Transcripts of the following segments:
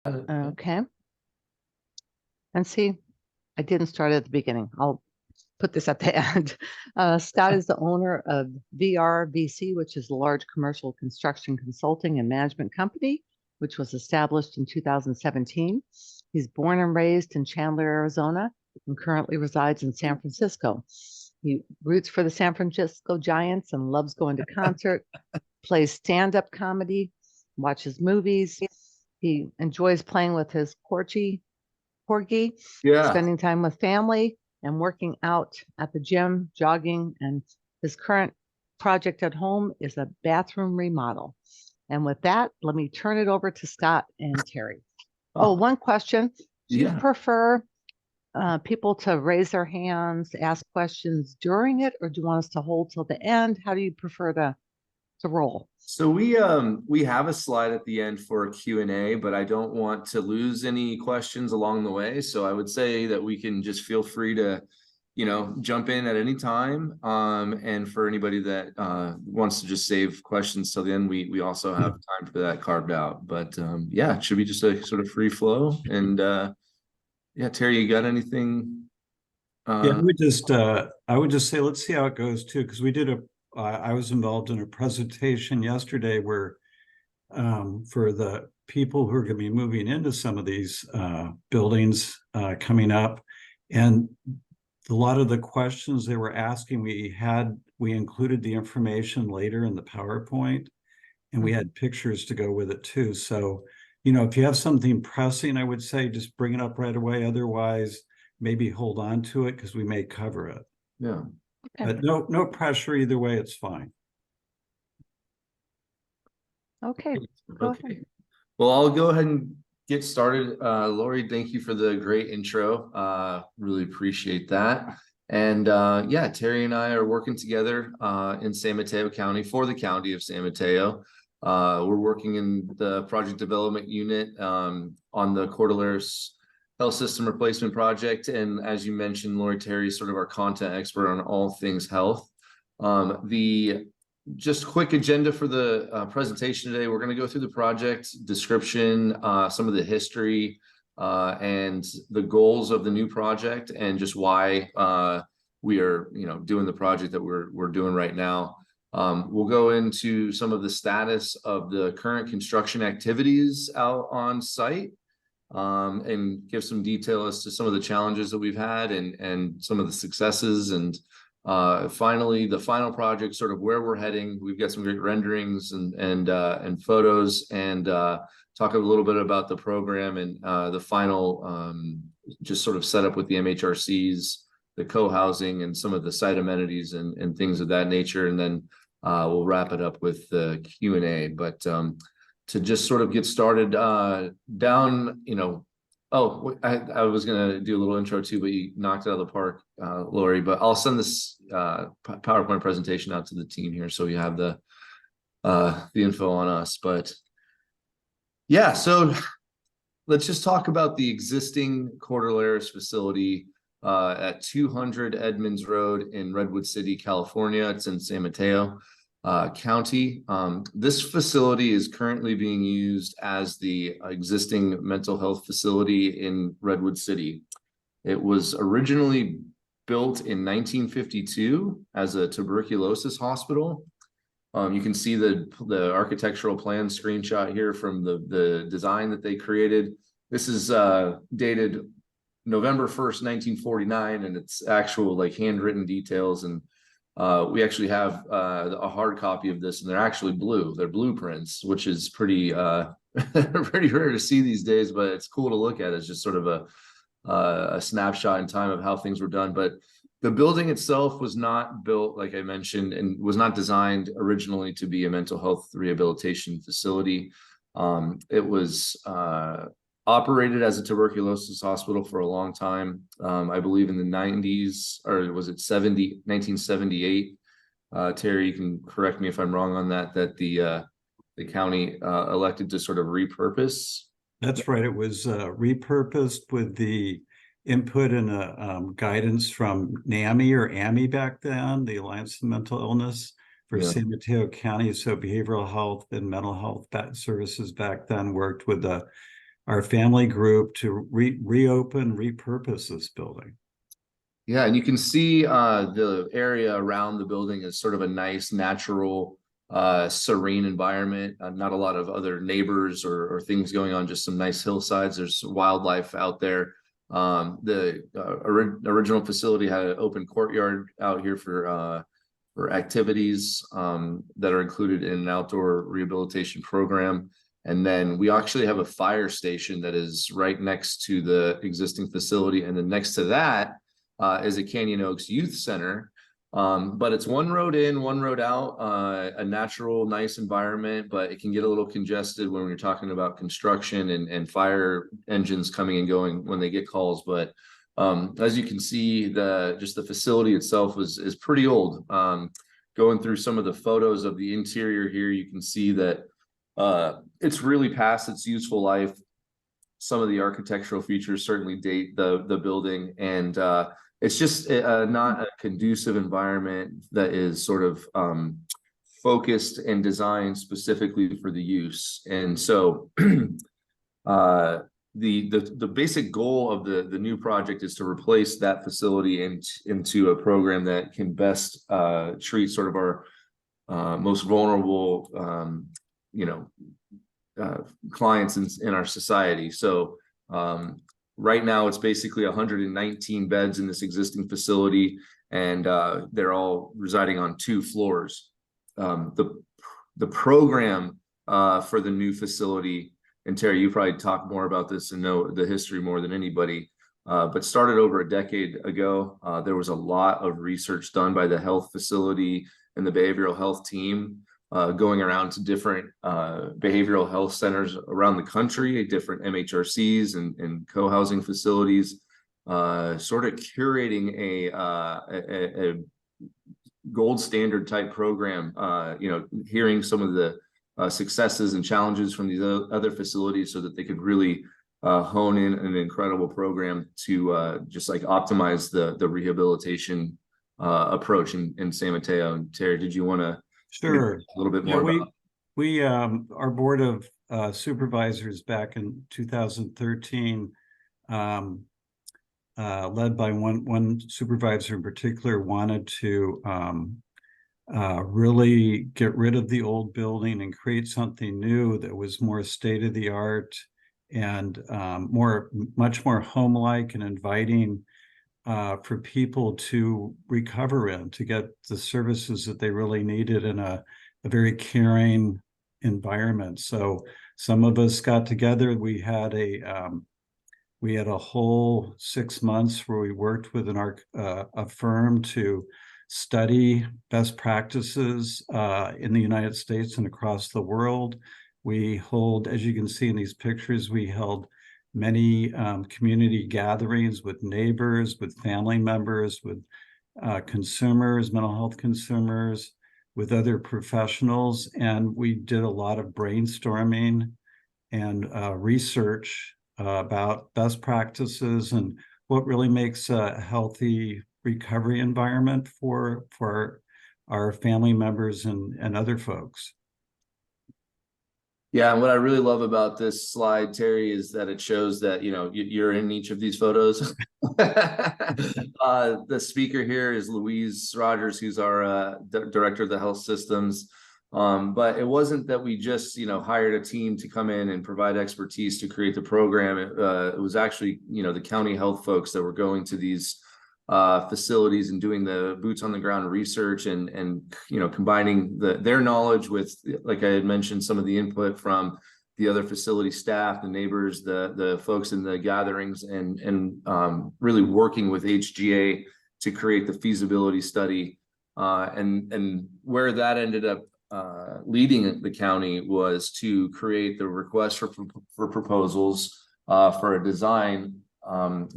Okay. And see, I didn't start at the beginning. I'll put this at the end. Scott is the owner of VRVC, which is a large commercial construction consulting and management company, which was established in 2017. He's born and raised in Chandler, Arizona, and currently resides in San Francisco. He roots for the San Francisco Giants and loves going to concert, plays stand-up comedy, watches movies. He enjoys playing with his corgi, Yeah. spending time with family, and working out at the gym, jogging. And his current project at home is a bathroom remodel. And with that, let me turn it over to Scott and Terry. Oh, one question. Do you Yeah. prefer people to raise their hands, ask questions during it, or do you want us to hold till the end? How do you prefer to roll? So we have a slide at the end for a Q&A, but I don't want to lose any questions along the way. So I would say that we can just feel free to, jump in at any time. And for anybody that wants to just save questions till the end, we also have time for that carved out. But yeah, it should be just a sort of free flow. And yeah, Terry, you got anything? Yeah, I would just say, let's see how it goes too, because I was involved in a presentation yesterday where for the people who are going to be moving into some of these buildings coming up, and a lot of the questions they were asking, we included the information later in the PowerPoint, and we had pictures to go with it too. So, if you have something pressing, I would say just bring it up right away. Otherwise, maybe hold on to it because we may cover it. Yeah. Okay. But no pressure either way, it's fine. Okay. Go ahead. Well, I'll go ahead and get started. Lori, thank you for the great intro. Really appreciate that. And yeah, Terry and I are working together in San Mateo County for the county of San Mateo. We're working in the project development unit on the Cordilleras Health System Replacement Project. And as you mentioned, Lori, Terry is sort of our content expert on all things health. The just quick agenda for the presentation today. We're going to go through the project description, some of the history, and the goals of the new project, and just why we are, doing the project that we're doing right now. We'll go into some of the status of the current construction activities out on site, and give some detail as to some of the challenges that we've had and some of the successes, and finally the final project, sort of where we're heading. We've got some great renderings and photos, and talk a little bit about the program and the final just sort of setup with the MHRCs, the co-housing, and some of the site amenities and things of that nature. And then we'll wrap it up with the Q&A. But to just sort of get started down, I was going to do a little intro too, but you knocked it out of the park, Lori. But I'll send this PowerPoint presentation out to the team here, so you have the info on us. But yeah, so let's just talk about the existing Cordilleras facility at 200 Edmonds Road in Redwood City, California. It's in San Mateo County. This facility is currently being used as the existing mental health facility in Redwood City. It was originally built in 1952 as a tuberculosis hospital. You can see the architectural plan screenshot here from the design that they created. This is dated November 1st, 1949, and it's actual handwritten details. And we actually have a hard copy of this, and they're actually blue. They're blueprints, which is pretty pretty rare to see these days, but it's cool to look at. It's just sort of a snapshot in time of how things were done. But the building itself was not built, like I mentioned, and was not designed originally to be a mental health rehabilitation facility. It was operated as a tuberculosis hospital for a long time. I believe in the 90s, or was it 1978? Terry, you can correct me if I'm wrong on that the county elected to sort of repurpose. That's right. It was repurposed with the input and guidance from NAMI or AMI back then, the Alliance of Mental Illness for San Mateo County. So behavioral health and mental health services back then worked with the our family group to reopen, repurpose this building. Yeah, and you can see the area around the building is sort of a nice, natural, serene environment. Not a lot of other neighbors or things going on, just some nice hillsides. There's wildlife out there. The original facility had an open courtyard out here for activities that are included in an outdoor rehabilitation program. And then we actually have a fire station that is right next to the existing facility. And then next to that is a Canyon Oaks Youth Center. But it's one road in, one road out, a natural, nice environment, but it can get a little congested when we're talking about construction and fire engines coming and going when they get calls. But as you can see, just the facility itself is pretty old. Going through some of the photos of the interior here, you can see that it's really past its useful life. Some of the architectural features certainly date the building, and it's just not a conducive environment that is sort of focused and designed specifically for the use. And so the basic goal of the new project is to replace that facility into a program that can best treat sort of our most vulnerable clients in our society. So right now it's basically 119 beds in this existing facility, and they're all residing on 2 floors. The program for the new facility, and Terry, you probably talk more about this and know the history more than anybody, but started over a decade ago. There was a lot of research done by the health facility and the behavioral health team, going around to different behavioral health centers around the country, different MHRCs and co-housing facilities, sort of curating a gold standard type program, hearing some of the successes and challenges from these other facilities so that they could really hone in an incredible program to just like optimize the rehabilitation approach in San Mateo. And Terry, did you want to Sure. a little bit more about? We our board of supervisors back in 2013, led by one supervisor in particular, wanted to really get rid of the old building and create something new that was more state of the art and much more home-like and inviting for people to recover in, to get the services that they really needed in a very caring environment. So some of us got together. We had a whole 6 months where we worked with a firm to study best practices in the United States and across the world. We hold, as you can see in these pictures, we held many community gatherings with neighbors, with family members, with consumers, mental health consumers, with other professionals. And we did a lot of brainstorming and research about best practices and what really makes a healthy recovery environment for our family members and other folks. Yeah, and what I really love about this slide, Terry, is that it shows that you're in each of these photos. The speaker here is Louise Rogers, who's our director of the health systems. But it wasn't that we just hired a team to come in and provide expertise to create the program. It was actually the county health folks that were going to these facilities and doing the boots on the ground research and combining their knowledge with, like I had mentioned, some of the input from the other facility staff, the neighbors, the folks in the gatherings, and really working with HGA to create the feasibility study. And where that ended up leading the county was to create the request for proposals for a design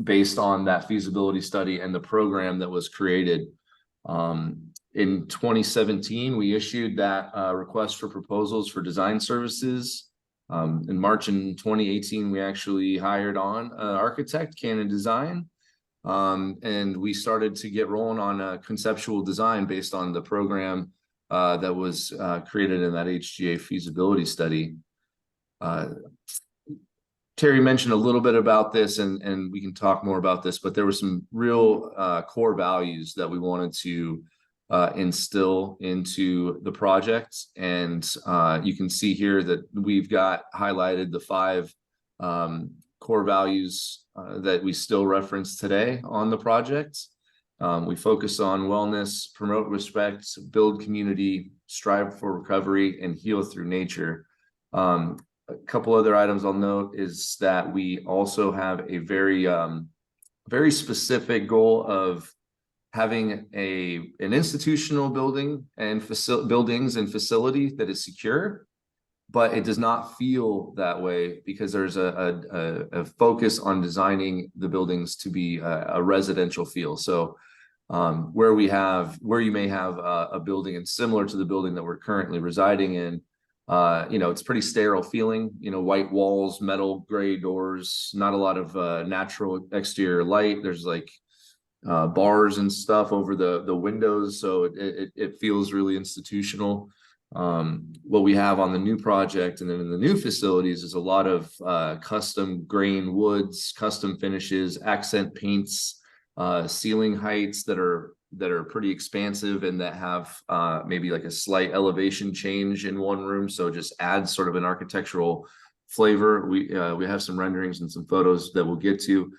based on that feasibility study and the program that was created. In 2017, we issued that request for proposals for design services. In March in 2018, we actually hired on an architect, Canon Design, and we started to get rolling on a conceptual design based on the program that was created in that HGA feasibility study. Terry mentioned a little bit about this, and we can talk more about this, but there were some real core values that we wanted to instill into the project. And you can see here that we've got highlighted the 5 core values that we still reference today on the project. We focus on wellness, promote respect, build community, strive for recovery, and heal through nature. A couple other items I'll note is that we also have a very specific goal of having an institutional building and buildings and facility that is secure, but it does not feel that way because there's a focus on designing the buildings to be a residential feel. So where you may have a building and similar to the building that we're currently residing in, it's pretty sterile feeling, white walls, metal gray doors, not a lot of natural exterior light. There's like bars and stuff over the windows, so it feels really institutional. What we have on the new project and then in the new facilities is a lot of custom grain woods, custom finishes, accent paints, ceiling heights that are pretty expansive and that have maybe like a slight elevation change in one room, so it just adds sort of an architectural flavor. We have some renderings and some photos that we'll get to,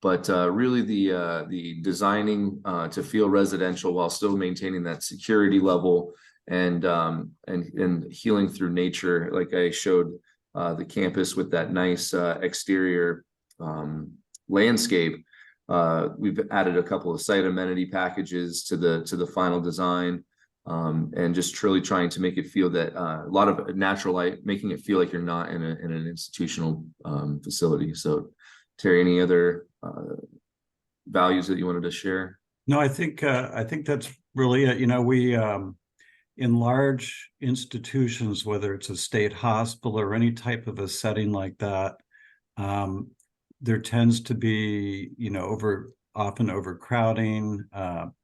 but really the designing to feel residential while still maintaining that security level and healing through nature. Like I showed the campus with that nice exterior landscape. We've added a couple of site amenity packages to the final design, and just truly trying to make it feel that a lot of natural light, making it feel like you're not in an institutional facility. So, Terry, any other values that you wanted to share? No, I think that's really it. We in large institutions, whether it's a state hospital or any type of a setting like that, there tends to be, often overcrowding.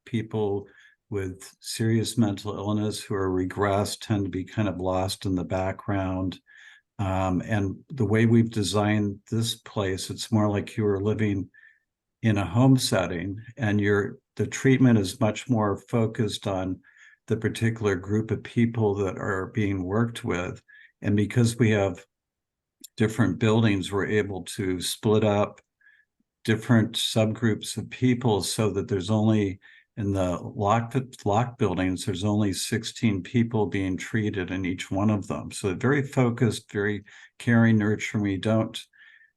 People with serious mental illness who are regressed tend to be kind of lost in the background. And the way we've designed this place, it's more like you are living in a home setting, and the treatment is much more focused on the particular group of people that are being worked with. And because we have different buildings, we're able to split up different subgroups of people so that there's only, in the lock buildings, there's only 16 people being treated in each one of them. So very focused, very caring, nurturing.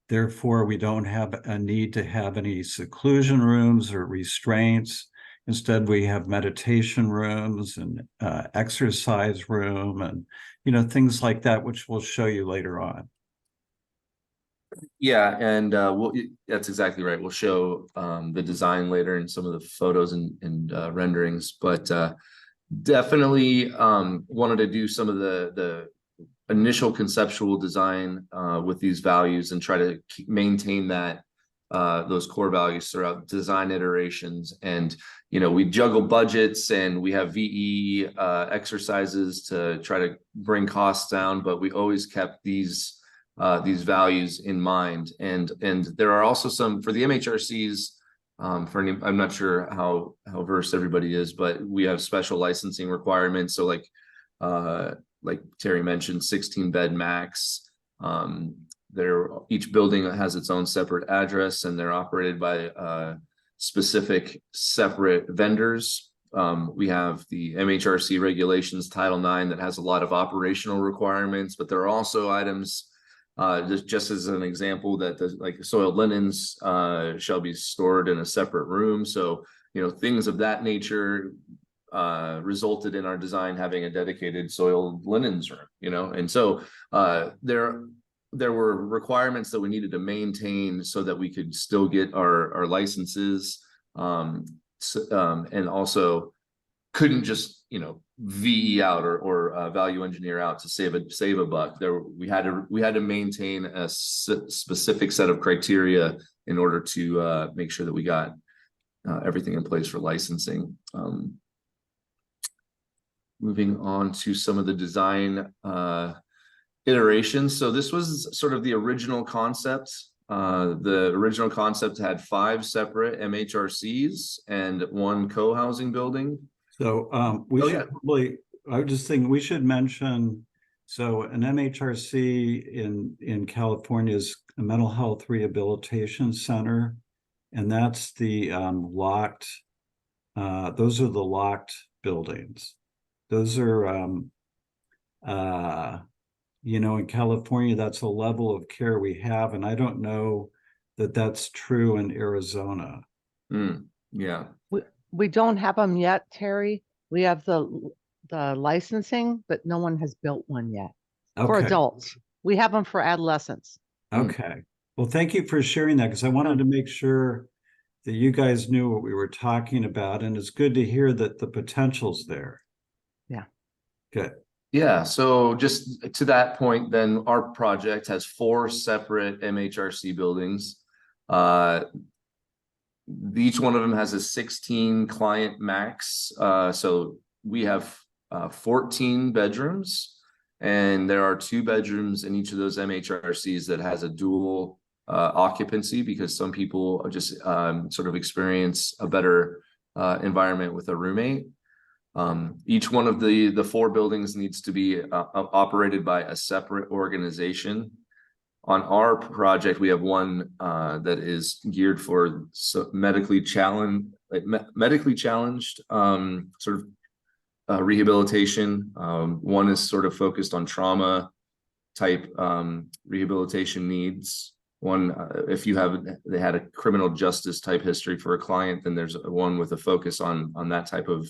Therefore, we don't have a need to have any seclusion rooms or restraints. Instead, we have meditation rooms and exercise room and, things like that, which we'll show you later on. Yeah, and that's exactly right. We'll show the design later in some of the photos and renderings, but definitely wanted to do some of the initial conceptual design with these values and try to maintain those core values throughout design iterations. And we juggle budgets and we have VE exercises to try to bring costs down, but we always kept these values in mind. And there are also some for the MHRCs. I'm not sure how versed everybody is, but we have special licensing requirements. So like Terry mentioned, 16 bed max. Each building has its own separate address, and they're operated by specific separate vendors. We have the MHRC regulations, Title IX, that has a lot of operational requirements, but there are also items, just as an example, that like soiled linens shall be stored in a separate room. So, things of that nature resulted in our design having a dedicated soiled linens room, and so there were requirements that we needed to maintain so that we could still get our licenses, and also couldn't just VE out or value engineer out to save a buck. We had to maintain a specific set of criteria in order to make sure that we got everything in place for licensing. Moving on to some of the design iterations. So this was sort of the original concept. The original concept had 5 separate MHRCs and 1 co-housing building. So I was just thinking we should mention, so an MHRC in California is a mental health rehabilitation center. And that's the locked, those are the locked buildings. Those are, in California, that's a level of care we have. And I don't know that that's true in Arizona. Yeah. We don't have them yet, Terry. We have the licensing, but no one has built one yet for Okay. adults. We have them for adolescents. Okay. Well, thank you for sharing that, because I wanted to make sure that you guys knew what we were talking about. And it's good to hear that the potential's there. Yeah. Good. Yeah, so just to that point, then our project has 4 separate MHRC buildings. Each one of them has a 16 client max. So we have 14 bedrooms, and there are 2 bedrooms in each of those MHRCs that has a dual occupancy, because some people just sort of experience a better environment with a roommate. Each one of the 4 buildings needs to be operated by a separate organization. On our project, we have one that is geared for medically challenged sort of rehabilitation. One is sort of focused on trauma type rehabilitation needs. One, if they had a criminal justice type history for a client, then there's one with a focus on that type of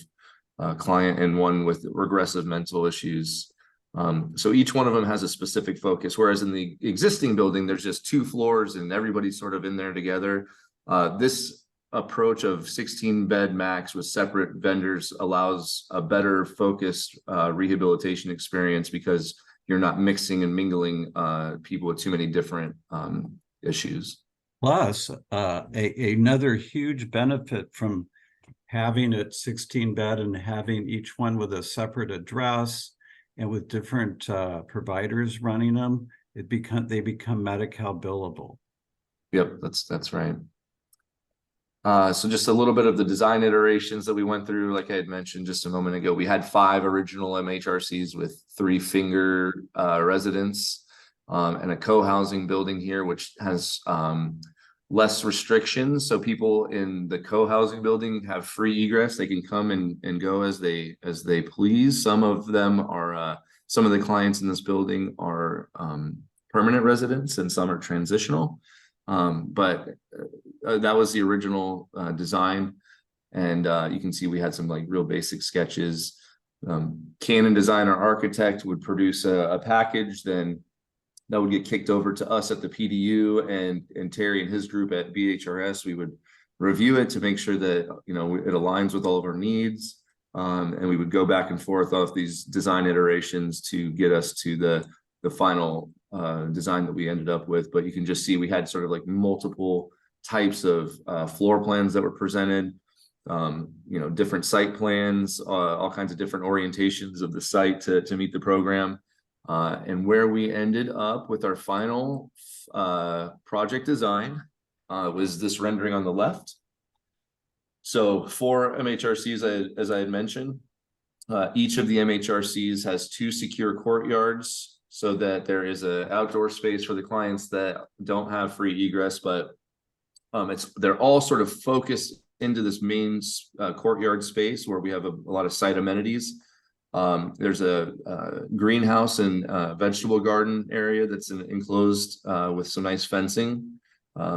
client, and one with regressive mental issues. So each one of them has a specific focus, whereas in the existing building, there's just 2 floors and everybody's sort of in there together. This approach of 16 bed max with separate vendors allows a better focused rehabilitation experience, because you're not mixing and mingling people with too many different issues. Plus, another huge benefit from having it 16 bed and having each one with a separate address and with different providers running them, they become Medi-Cal billable. Yep, that's right. So just a little bit of the design iterations that we went through. Like I had mentioned just a moment ago, we had 5 original MHRCs with 3 finger residents, and a co-housing building here, which has less restrictions. So people in the co-housing building have free egress. They can come and go as they please. Some of the clients in this building are permanent residents, and some are transitional. But that was the original design. And you can see we had some like real basic sketches. Canon designer architect would produce a package, then that would get kicked over to us at the PDU, and Terry and his group at BHRS. We would review it to make sure that it aligns with all of our needs, and we would go back and forth off these design iterations to get us to the final design that we ended up with. But you can just see we had sort of like multiple types of floor plans that were presented, different site plans, all kinds of different orientations of the site to meet the program. And where we ended up with our final project design was this rendering on the left. So 4 MHRCs, as I had mentioned, each of the MHRCs has 2 secure courtyards, so that there is an outdoor space for the clients that don't have free egress, but they're all sort of focused into this main courtyard space where we have a lot of site amenities. There's a greenhouse and vegetable garden area that's enclosed with some nice fencing.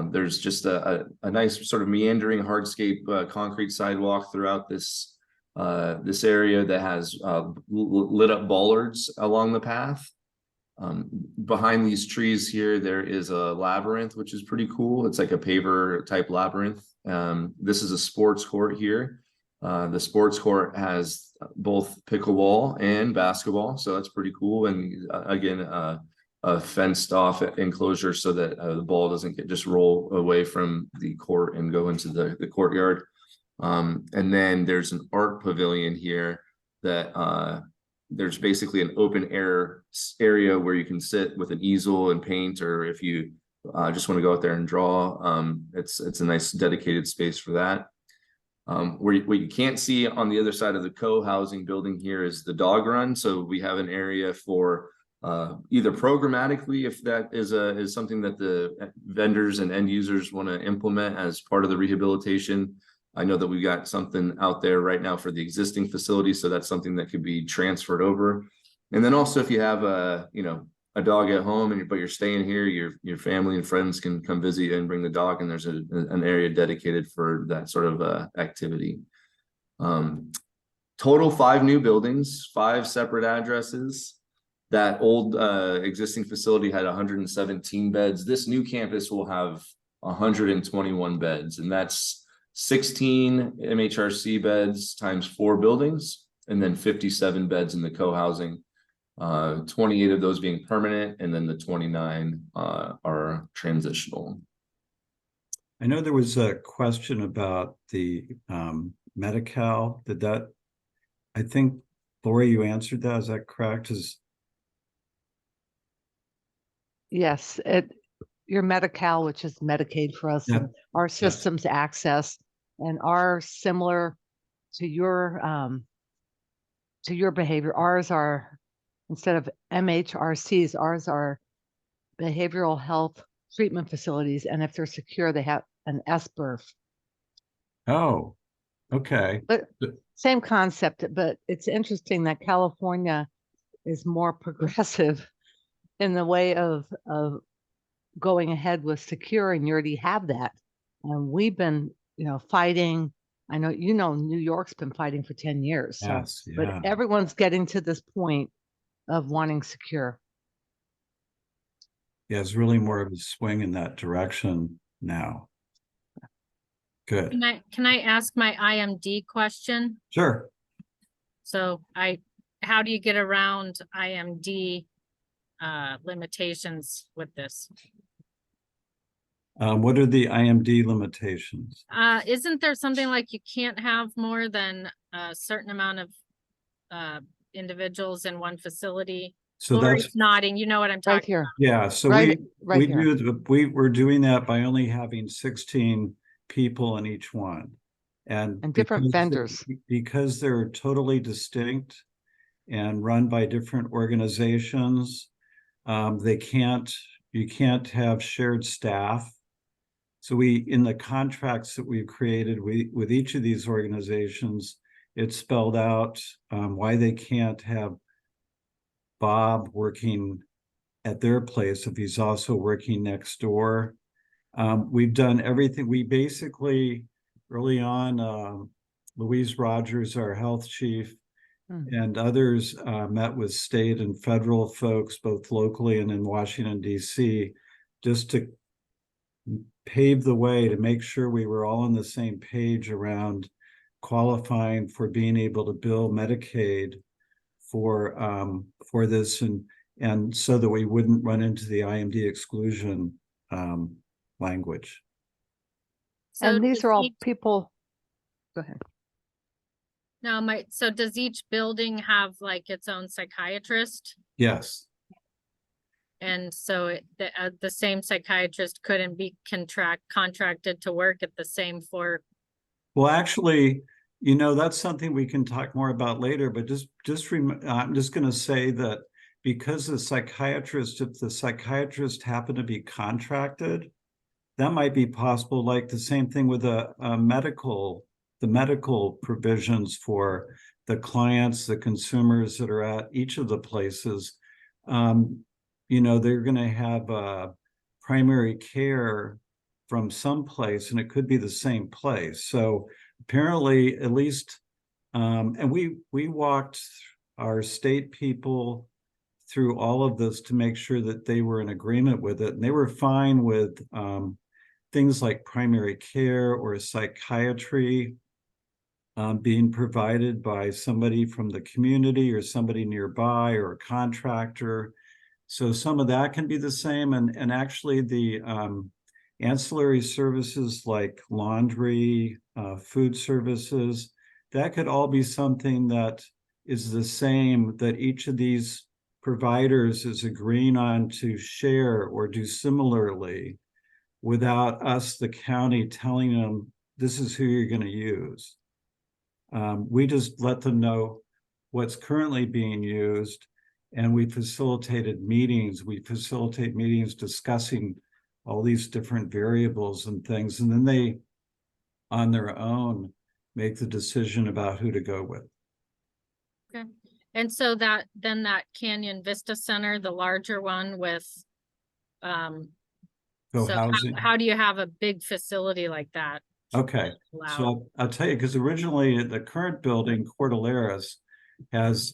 There's just a nice sort of meandering hardscape concrete sidewalk throughout this area that has lit up bollards along the path. Behind these trees here, there is a labyrinth, which is pretty cool. It's like a paver type labyrinth. This is a sports court here. The sports court has both pickleball and basketball, so that's pretty cool. And again, a fenced off enclosure so that the ball doesn't just roll away from the court and go into the courtyard. And then there's an art pavilion here that there's basically an open air area where you can sit with an easel and paint, or if you just want to go out there and draw, it's a nice dedicated space for that. What you can't see on the other side of the co-housing building here is the dog run. So we have an area for either programmatically, if that is something that the vendors and end users want to implement as part of the rehabilitation. I know that we've got something out there right now for the existing facility, so that's something that could be transferred over. And then also, if you have a dog at home but you're staying here, your family and friends can come visit and bring the dog, and there's an area dedicated for that sort of activity. Total 5 new buildings, 5 separate addresses. That old existing facility had 117 beds. This new campus will have 121 beds, and that's 16 MHRC beds times 4 buildings, and then 57 beds in the co-housing. 28 of those being permanent, and then the 29 are transitional. I know there was a question about the Medi-Cal. I think, Lori, you answered that. Is that correct? Yes, your Medi-Cal, which is Medicaid for us, Yep. and our systems access, and are similar to your behavior. Ours are, instead of MHRCs, ours are behavioral health treatment facilities, and if they're secure, they have an SBIRF. Oh, okay. But same concept, but it's interesting that California is more progressive in the way of going ahead with secure, and you already have that. And we've been, fighting. I know, New York's been fighting for 10 years. So, Yes, yeah. but everyone's getting to this point of wanting secure. Yeah, it's really more of a swing in that direction now. Good. Can I ask my IMD question? Sure. So how do you get around IMD limitations with this? What are the IMD limitations? Isn't there something like you can't have more than a certain amount of individuals in one facility? So Lori's that's nodding, you know what I'm talking Right here. yeah. So Right we here. we're doing that by only having 16 people in each one, and different vendors. because they're totally distinct and run by different organizations. You can't have shared staff. So in the contracts that we've created, with each of these organizations, it's spelled out why they can't have Bob working at their place if he's also working next door. We've done everything. We basically, early on, Louise Rogers, our health chief, and others met with state and federal folks, both locally and in Washington, D.C., just to pave the way to make sure we were all on the same page around qualifying for being able to bill Medicaid for this, and so that we wouldn't run into the IMD exclusion language. So And these does are all each- people. Go ahead. No, so does each building have like its own psychiatrist? Yes. And so the same psychiatrist couldn't be contracted to work at the same floor? Well, actually, that's something we can talk more about later, but I'm just going to say that because if the psychiatrist happened to be contracted, that might be possible. Like the same thing with the medical provisions for the clients, the consumers that are at each of the places. They're going to have primary care from some place, and it could be the same place. So apparently, at least, and we walked our state people through all of this to make sure that they were in agreement with it, and they were fine with things like primary care or psychiatry being provided by somebody from the community or somebody nearby or a contractor. So some of that can be the same, and actually the ancillary services like laundry, food services, that could all be something that is the same that each of these providers is agreeing on to share or do similarly without us, the county, telling them this is who you're going to use. We just let them know what's currently being used, and we facilitated meetings. We facilitate meetings discussing all these different variables and things, and then they, on their own, make the decision about who to go with. Okay. And so that Canyon Vista Center, the larger one with, so Co-housing. how do you have a big facility like that? Okay, allowed? so I'll tell you, because originally the current building, Cordilleras, has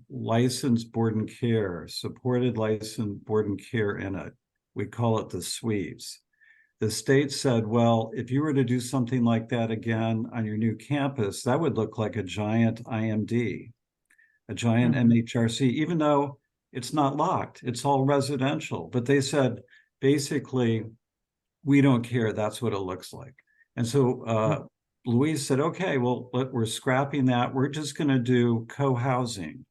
licensed board and care, supported licensed board and care in it. We call it the suites. The state said, well, if you were to do something like that again on your new campus, that would look like a giant IMD, a giant MHRC, even though it's not locked, it's all residential. But they said, basically, we don't care, that's what it looks like. And so Louise said, okay, well, we're scrapping that. We're just going to do co-housing,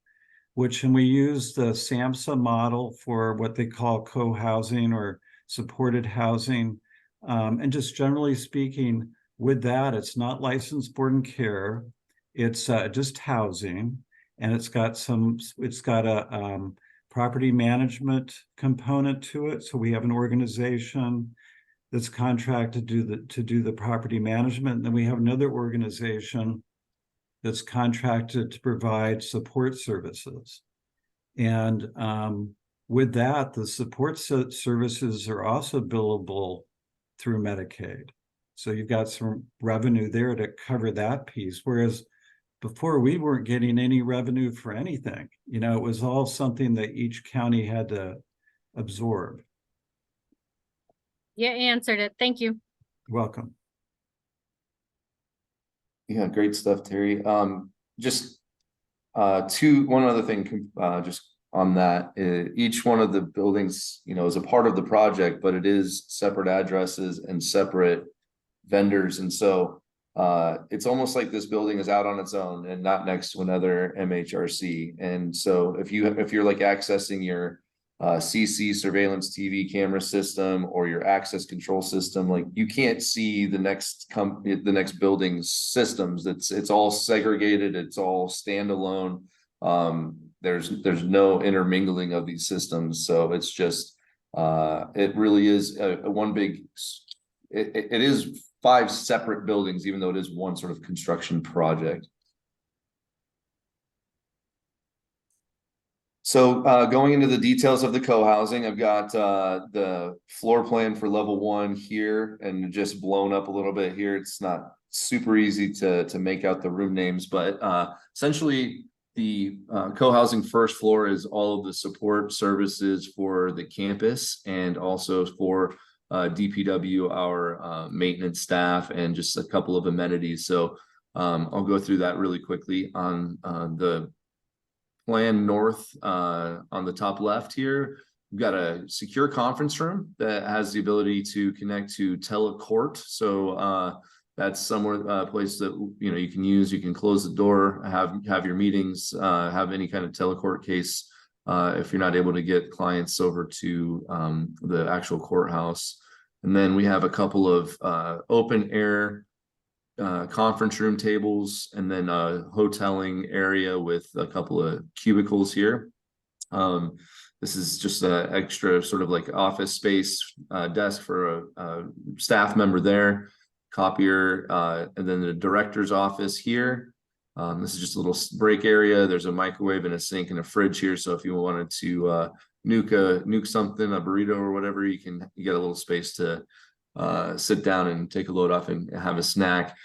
which, and we use the SAMHSA model for what they call co-housing or supported housing. And just generally speaking, with that, it's not licensed board and care. It's just housing. And it's got a property management component to it. So we have an organization that's contracted to do the property management. And then we have another organization that's contracted to provide support services. And with that, the support services are also billable through Medicaid. So you've got some revenue there to cover that piece. Whereas before, we weren't getting any revenue for anything. You know, it was all something that each county had to absorb. You answered it. Thank you. Welcome. Yeah, great stuff, Terry. Just one other thing, just on that, each one of the buildings, you know, is a part of the project, but it is separate addresses and separate vendors. And so it's almost like this building is out on its own and not next to another MHRC. And so if you're like accessing your CC surveillance TV camera system or your access control system, like you can't see the next building's systems. It's all segregated. It's all standalone. There's no intermingling of these systems. So it's just it really is a one big. It is 5 separate buildings, even though it is one sort of construction project. So going into the details of the co-housing, I've got the floor plan for level 1 here and just blown up a little bit here. It's not super easy to make out the room names, but essentially the co-housing first floor is all of the support services for the campus and also for DPW, our maintenance staff, and just a couple of amenities. So I'll go through that really quickly. On the plan north, on the top left here, we've got a secure conference room that has the ability to connect to telecourt. So that's somewhere, place that you can use. You can close the door, have your meetings, have any kind of telecourt case if you're not able to get clients over to the actual courthouse. And then we have a couple of open air conference room tables, and then a hoteling area with a couple of cubicles here. This is just an extra sort of like office space, desk for a staff member there, copier, and then the director's office here. This is just a little break area. There's a microwave and a sink and a fridge here. So if you wanted to nuke something, a burrito or whatever, you get a little space to sit down and take a load off and have a snack.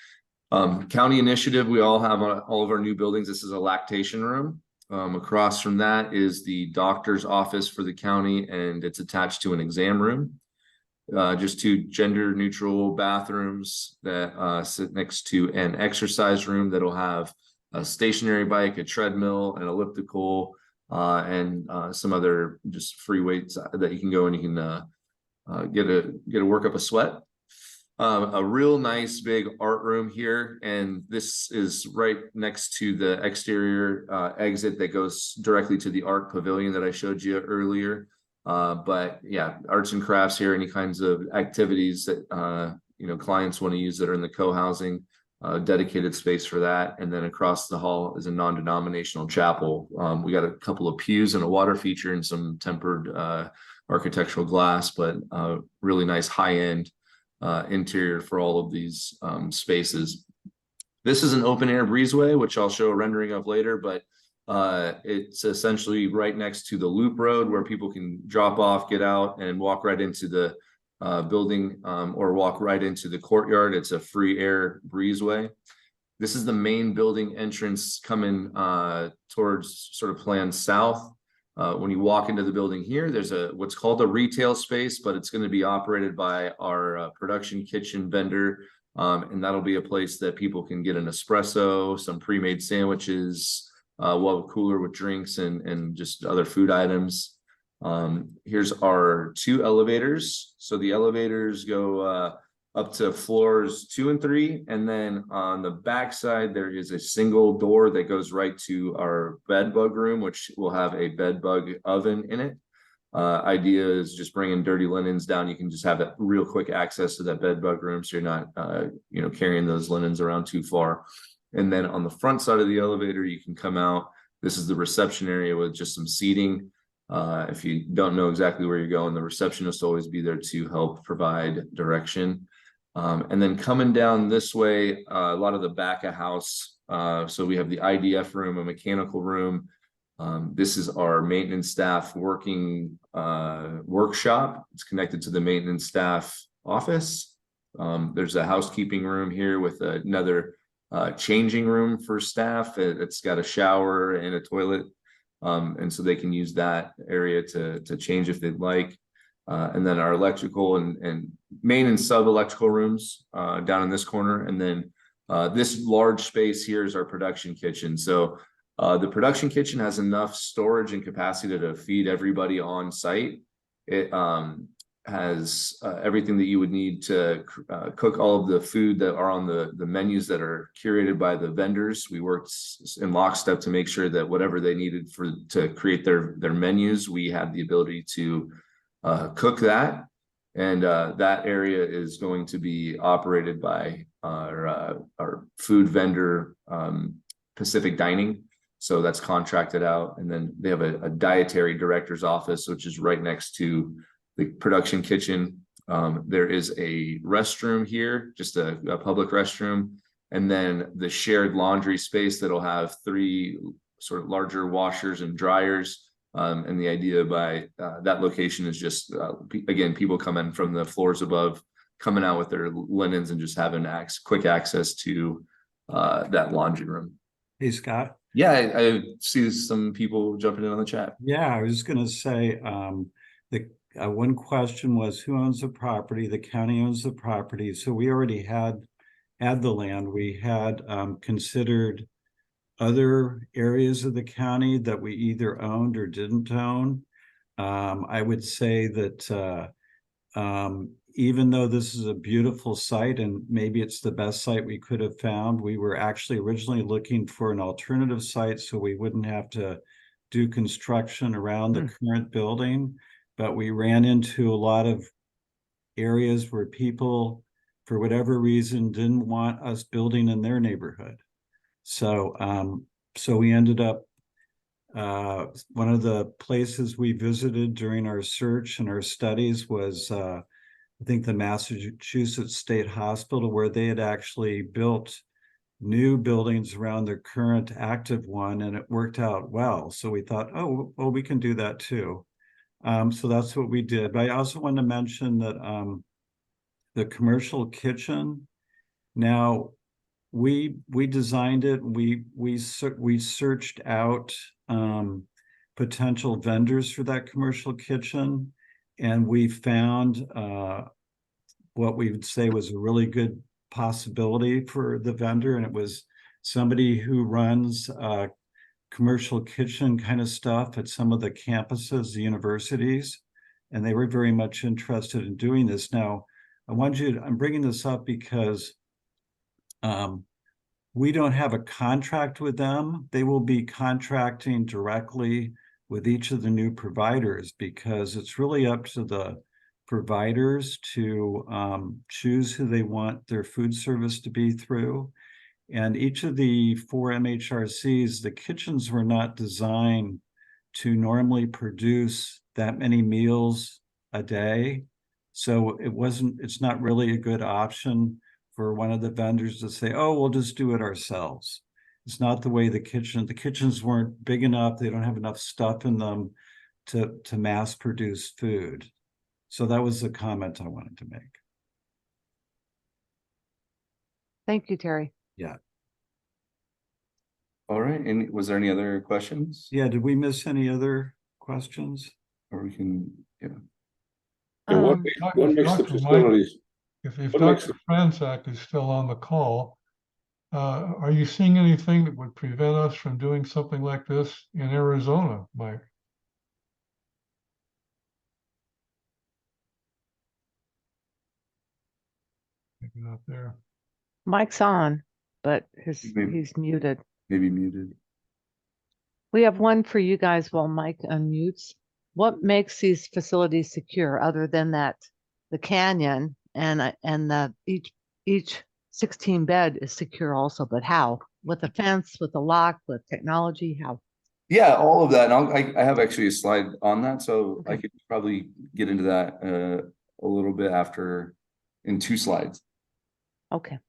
County initiative, we all have all of our new buildings. This is a lactation room. Across from that is the doctor's office for the county, and it's attached to an exam room. Just 2 gender neutral bathrooms that sit next to an exercise room that'll have a stationary bike, a treadmill, an elliptical, and some other just free weights that you can go and you can get a work up a sweat. A real nice big art room here, and this is right next to the exterior exit that goes directly to the art pavilion that I showed you earlier. But yeah, arts and crafts here, any kinds of activities that clients want to use that are in the co-housing, dedicated space for that. And then across the hall is a non-denominational chapel. We got a couple of pews and a water feature and some tempered architectural glass, but really nice high-end interior for all of these spaces. This is an open air breezeway, which I'll show a rendering of later, but it's essentially right next to the loop road where people can drop off, get out, and walk right into the building or walk right into the courtyard. It's a free air breezeway. This is the main building entrance coming towards sort of planned south. When you walk into the building here, there's what's called a retail space, but it's going to be operated by our production kitchen vendor. And that'll be a place that people can get an espresso, some pre-made sandwiches, we'll have a cooler with drinks and just other food items. Here's our 2 elevators. So the elevators go up to floors 2 and 3, and then on the back side there is a single door that goes right to our bed bug room, which will have a bed bug oven in it. Idea is just bringing dirty linens down. You can just have that real quick access to that bed bug room, so you're not carrying those linens around too far. And then on the front side of the elevator, you can come out. This is the reception area with just some seating. If you don't know exactly where you're going, the receptionist will always be there to help provide direction. And then coming down this way, a lot of the back of house. So we have the IDF room, a mechanical room. This is our maintenance staff working workshop. It's connected to the maintenance staff office. There's a housekeeping room here with another changing room for staff. It's got a shower and a toilet. And so they can use that area to change if they'd like. And then our electrical and main and sub electrical rooms down in this corner. And then this large space here is our production kitchen. So the production kitchen has enough storage and capacity to feed everybody on site. It has everything that you would need to cook all of the food that are on the menus that are curated by the vendors. We worked in lockstep to make sure that whatever they needed to create their menus, we had the ability to cook that. And that area is going to be operated by our food vendor, Pacific Dining. So that's contracted out. And then they have a dietary director's office, which is right next to the production kitchen. There is a restroom here, just a public restroom, and then the shared laundry space that'll have 3 sort of larger washers and dryers. And the idea by that location is just, again, people come in from the floors above, coming out with their linens and just having quick access to that laundry room. Hey, Scott. Yeah, I see some people jumping in on the chat. Yeah, I was just going to say, one question was who owns the property? The county owns the property. So we already had the land. We had considered other areas of the county that we either owned or didn't own. I would say that even though this is a beautiful site and maybe it's the best site we could have found, we were actually originally looking for an alternative site so we wouldn't have to do construction around the current building. But we ran into a lot of areas where people, for whatever reason, didn't want us building in their neighborhood. So we ended up, one of the places we visited during our search and our studies was, I think the Massachusetts State Hospital, where they had actually built new buildings around their current active one, and it worked out well. So we thought, oh, well, we can do that too. So that's what we did. But I also want to mention that the commercial kitchen, now we designed it. We searched out potential vendors for that commercial kitchen, and we found what we would say was a really good possibility for the vendor, and it was somebody who runs commercial kitchen kind of stuff at some of the campuses, the universities, and they were very much interested in doing this. Now, I'm bringing this up because we don't have a contract with them. They will be contracting directly with each of the new providers because it's really up to the providers to choose who they want their food service to be through. And each of the 4 MHRCs, the kitchens were not designed to normally produce that many meals a day. So it's not really a good option for one of the vendors to say, oh, we'll just do it ourselves. It's not the way the kitchens weren't big enough. They don't have enough stuff in them to mass produce food. So that was the comment I wanted to make. Thank you, Terry. Yeah. All right. And was there any other questions? Yeah. Did we miss any other questions? Or we can, yeah. Yeah, what makes the Dr. Mike, facilities, if what makes Dr. Franzak is still on the call, are you seeing anything that would prevent us from doing something like this in Arizona, Mike? Maybe not there. Mike's on, but Maybe. he's muted. Maybe muted. We have one for you guys while Mike unmutes. What makes these facilities secure other than that the canyon and the each 16 bed is secure also, but how? With a fence, with a lock, with technology, how? Yeah, all of that. And I have actually a slide on that, so I Okay. could probably get into that a little bit after in 2 slides. Okay.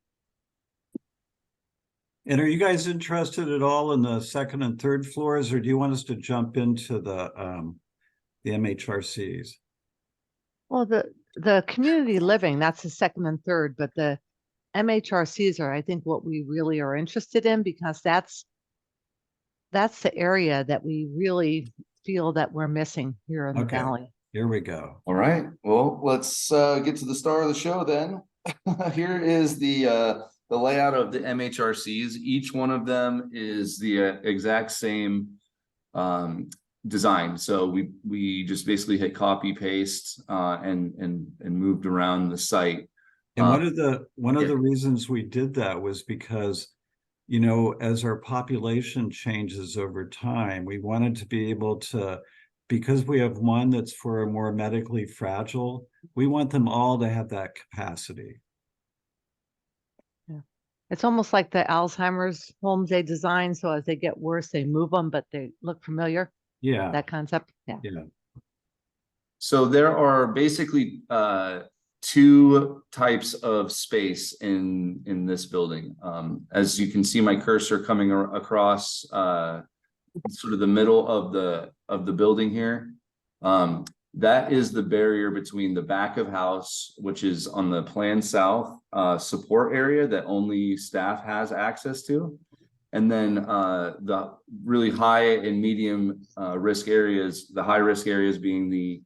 And are you guys interested at all in the 2nd and 3rd floors, or do you want us to jump into the MHRCs? Well, the community living, that's the 2nd and 3rd, but the MHRCs are, I think, what we really are interested in because that's the area that we really feel that we're missing here in the Okay. valley. Here we go. All right. Well, let's get to the star of the show then. Here is the layout of the MHRCs. Each one of them is the exact same design. So we just basically hit copy paste and moved around the site. And one of the yeah. reasons we did that was because, you know, as our population changes over time, we wanted to be able to, because we have one that's for a more medically fragile, we want them all to have that capacity. Yeah. It's almost like the Alzheimer's homes they design. So as they get worse, they move them, but they look familiar. Yeah. That concept. Yeah. Yeah. So there are basically 2 types of space in this building. As you can see my cursor coming across sort of the middle of the building here. That is the barrier between the back of house, which is on the plan south support area that only staff has access to. And then the really high and medium risk areas, the high risk areas being the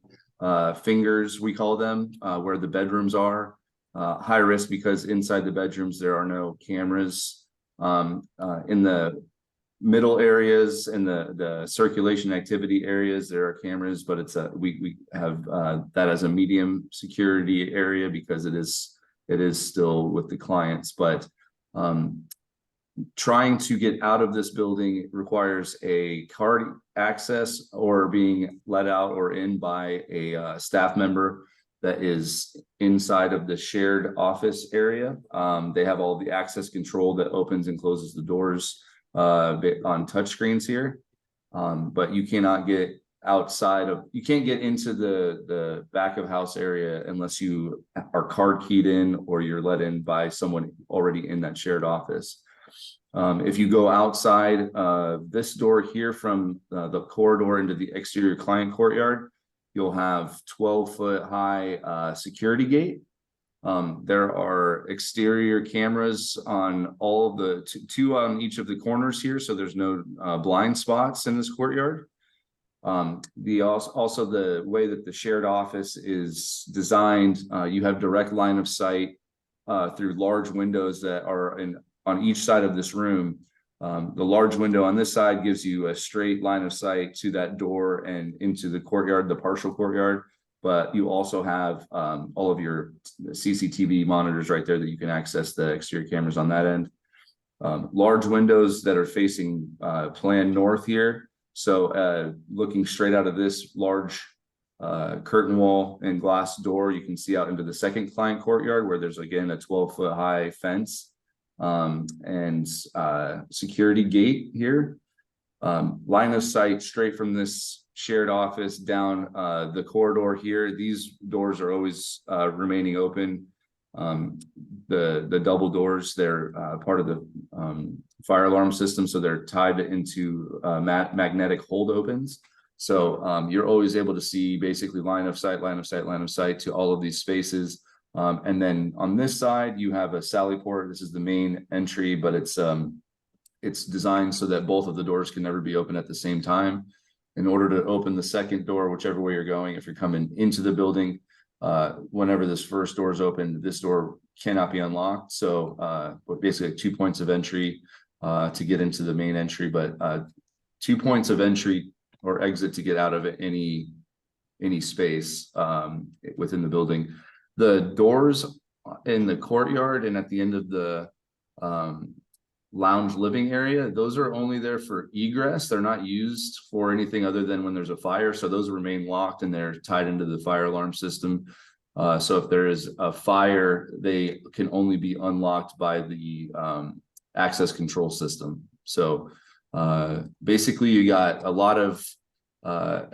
fingers, we call them, where the bedrooms are. High risk because inside the bedrooms there are no cameras. In the middle areas and the circulation activity areas there are cameras, but it's we have that as a medium security area because it is still with the clients. But trying to get out of this building requires a card access or being let out or in by a staff member that is inside of the shared office area. They have all the access control that opens and closes the doors on touchscreens here. But you cannot get you can't get into the back of house area unless you are card keyed in or you're let in by someone already in that shared office. If you go outside this door here from the corridor into the exterior client courtyard, you'll have 12-foot high security gate. There are exterior cameras on all the 2 on each of the corners here, so there's no blind spots in this courtyard. Also the way that the shared office is designed, you have direct line of sight through large windows that are on each side of this room. The large window on this side gives you a straight line of sight to that door and into the courtyard, the partial courtyard. but you also have all of your CCTV monitors right there that you can access the exterior cameras on that end. Large windows that are facing plan north here. So looking straight out of this large curtain wall and glass door, you can see out into the second client courtyard where there's again a 12-foot high fence and security gate here. Line of sight straight from this shared office down the corridor here. These doors are always remaining open. The double doors, they're part of the fire alarm system, so they're tied into magnetic hold opens. So you're always able to see basically line of sight to all of these spaces. And then on this side, you have a sally port. This is the main entry, but it's designed so that both of the doors can never be open at the same time. In order to open the second door, whichever way you're going, if you're coming into the building, whenever this first door is open, this door cannot be unlocked. So but basically 2 points of entry to get into the main entry, but 2 points of entry or exit to get out of any space within the building. The doors in the courtyard and at the end of the lounge living area, those are only there for egress. They're not used for anything other than when there's a fire. So those remain locked and they're tied into the fire alarm system. So if there is a fire, they can only be unlocked by the access control system. So basically you got a lot of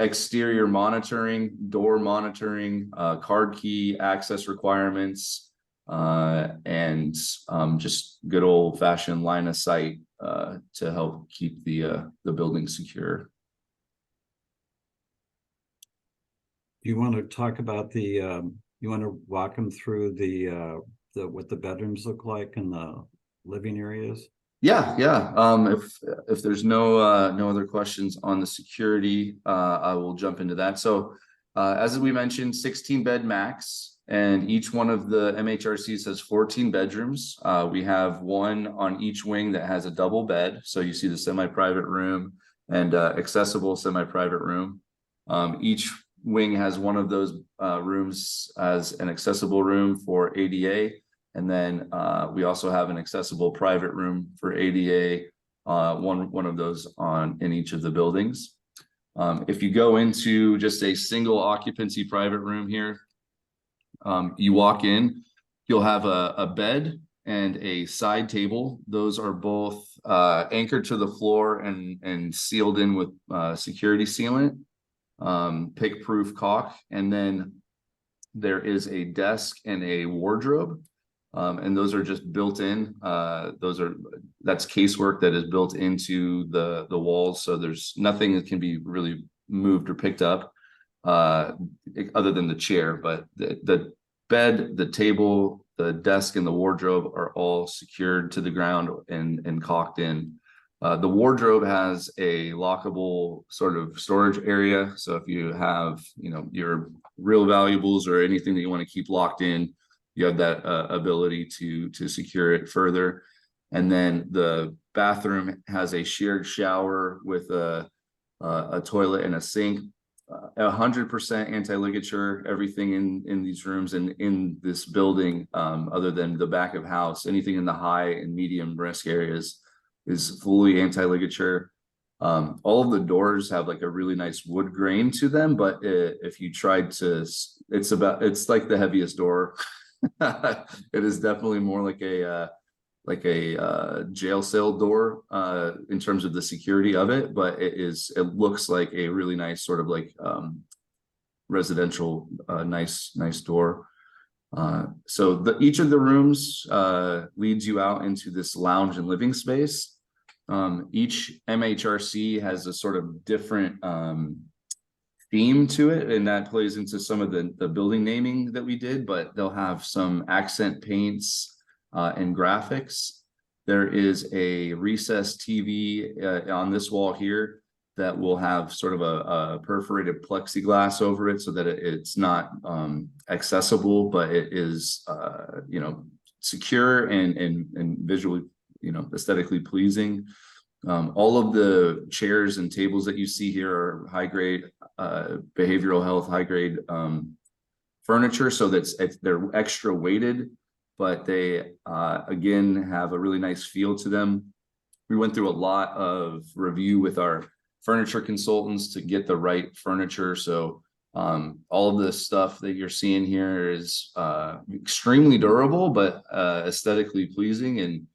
exterior monitoring, door monitoring, card key access requirements, and just good old fashioned line of sight to help keep the building secure. You want to talk about the you want to walk them through the what the bedrooms look like and the living areas? Yeah. If there's no other questions on the security, I will jump into that. So as we mentioned, 16 bed max. And each one of the MHRCs has 14 bedrooms. We have one on each wing that has a double bed. So you see the semi-private room and accessible semi-private room. Each wing has one of those rooms as an accessible room for ADA. And then we also have an accessible private room for ADA, one of those in each of the buildings. If you go into just a single occupancy private room here, you walk in, you'll have a bed and a side table. Those are both anchored to the floor and sealed in with security sealant, pick-proof caulk. And then there is a desk and a wardrobe. And those are just built in. That's casework that is built into the walls. So there's nothing that can be really moved or picked up other than the chair, but the bed, the table, the desk, and the wardrobe are all secured to the ground and caulked in. The wardrobe has a lockable sort of storage area. So if you have, your real valuables or anything that you want to keep locked in, you have that ability to secure it further. And then the bathroom has a shared shower with a toilet and a sink. 100% anti-ligature, everything in these rooms and in this building, other than the back of house, anything in the high and medium risk areas is fully anti-ligature. All of the doors have like a really nice wood grain to them, but if you tried to, it's like the heaviest door. It is definitely more like a jail cell door in terms of the security of it, but it looks like a really nice sort of like residential nice door. So each of the rooms leads you out into this lounge and living space. Each MHRC has a sort of different theme to it, and that plays into some of the building naming that we did, but they'll have some accent paints and graphics. There is a recessed TV on this wall here that will have sort of a perforated plexiglass over it so that it's not accessible, but it is secure and visually aesthetically pleasing. All of the chairs and tables that you see here are high grade behavioral health, high grade furniture. So they're extra weighted, but they again have a really nice feel to them. We went through a lot of review with our furniture consultants to get the right furniture. So all of this stuff that you're seeing here is extremely durable, but aesthetically pleasing. And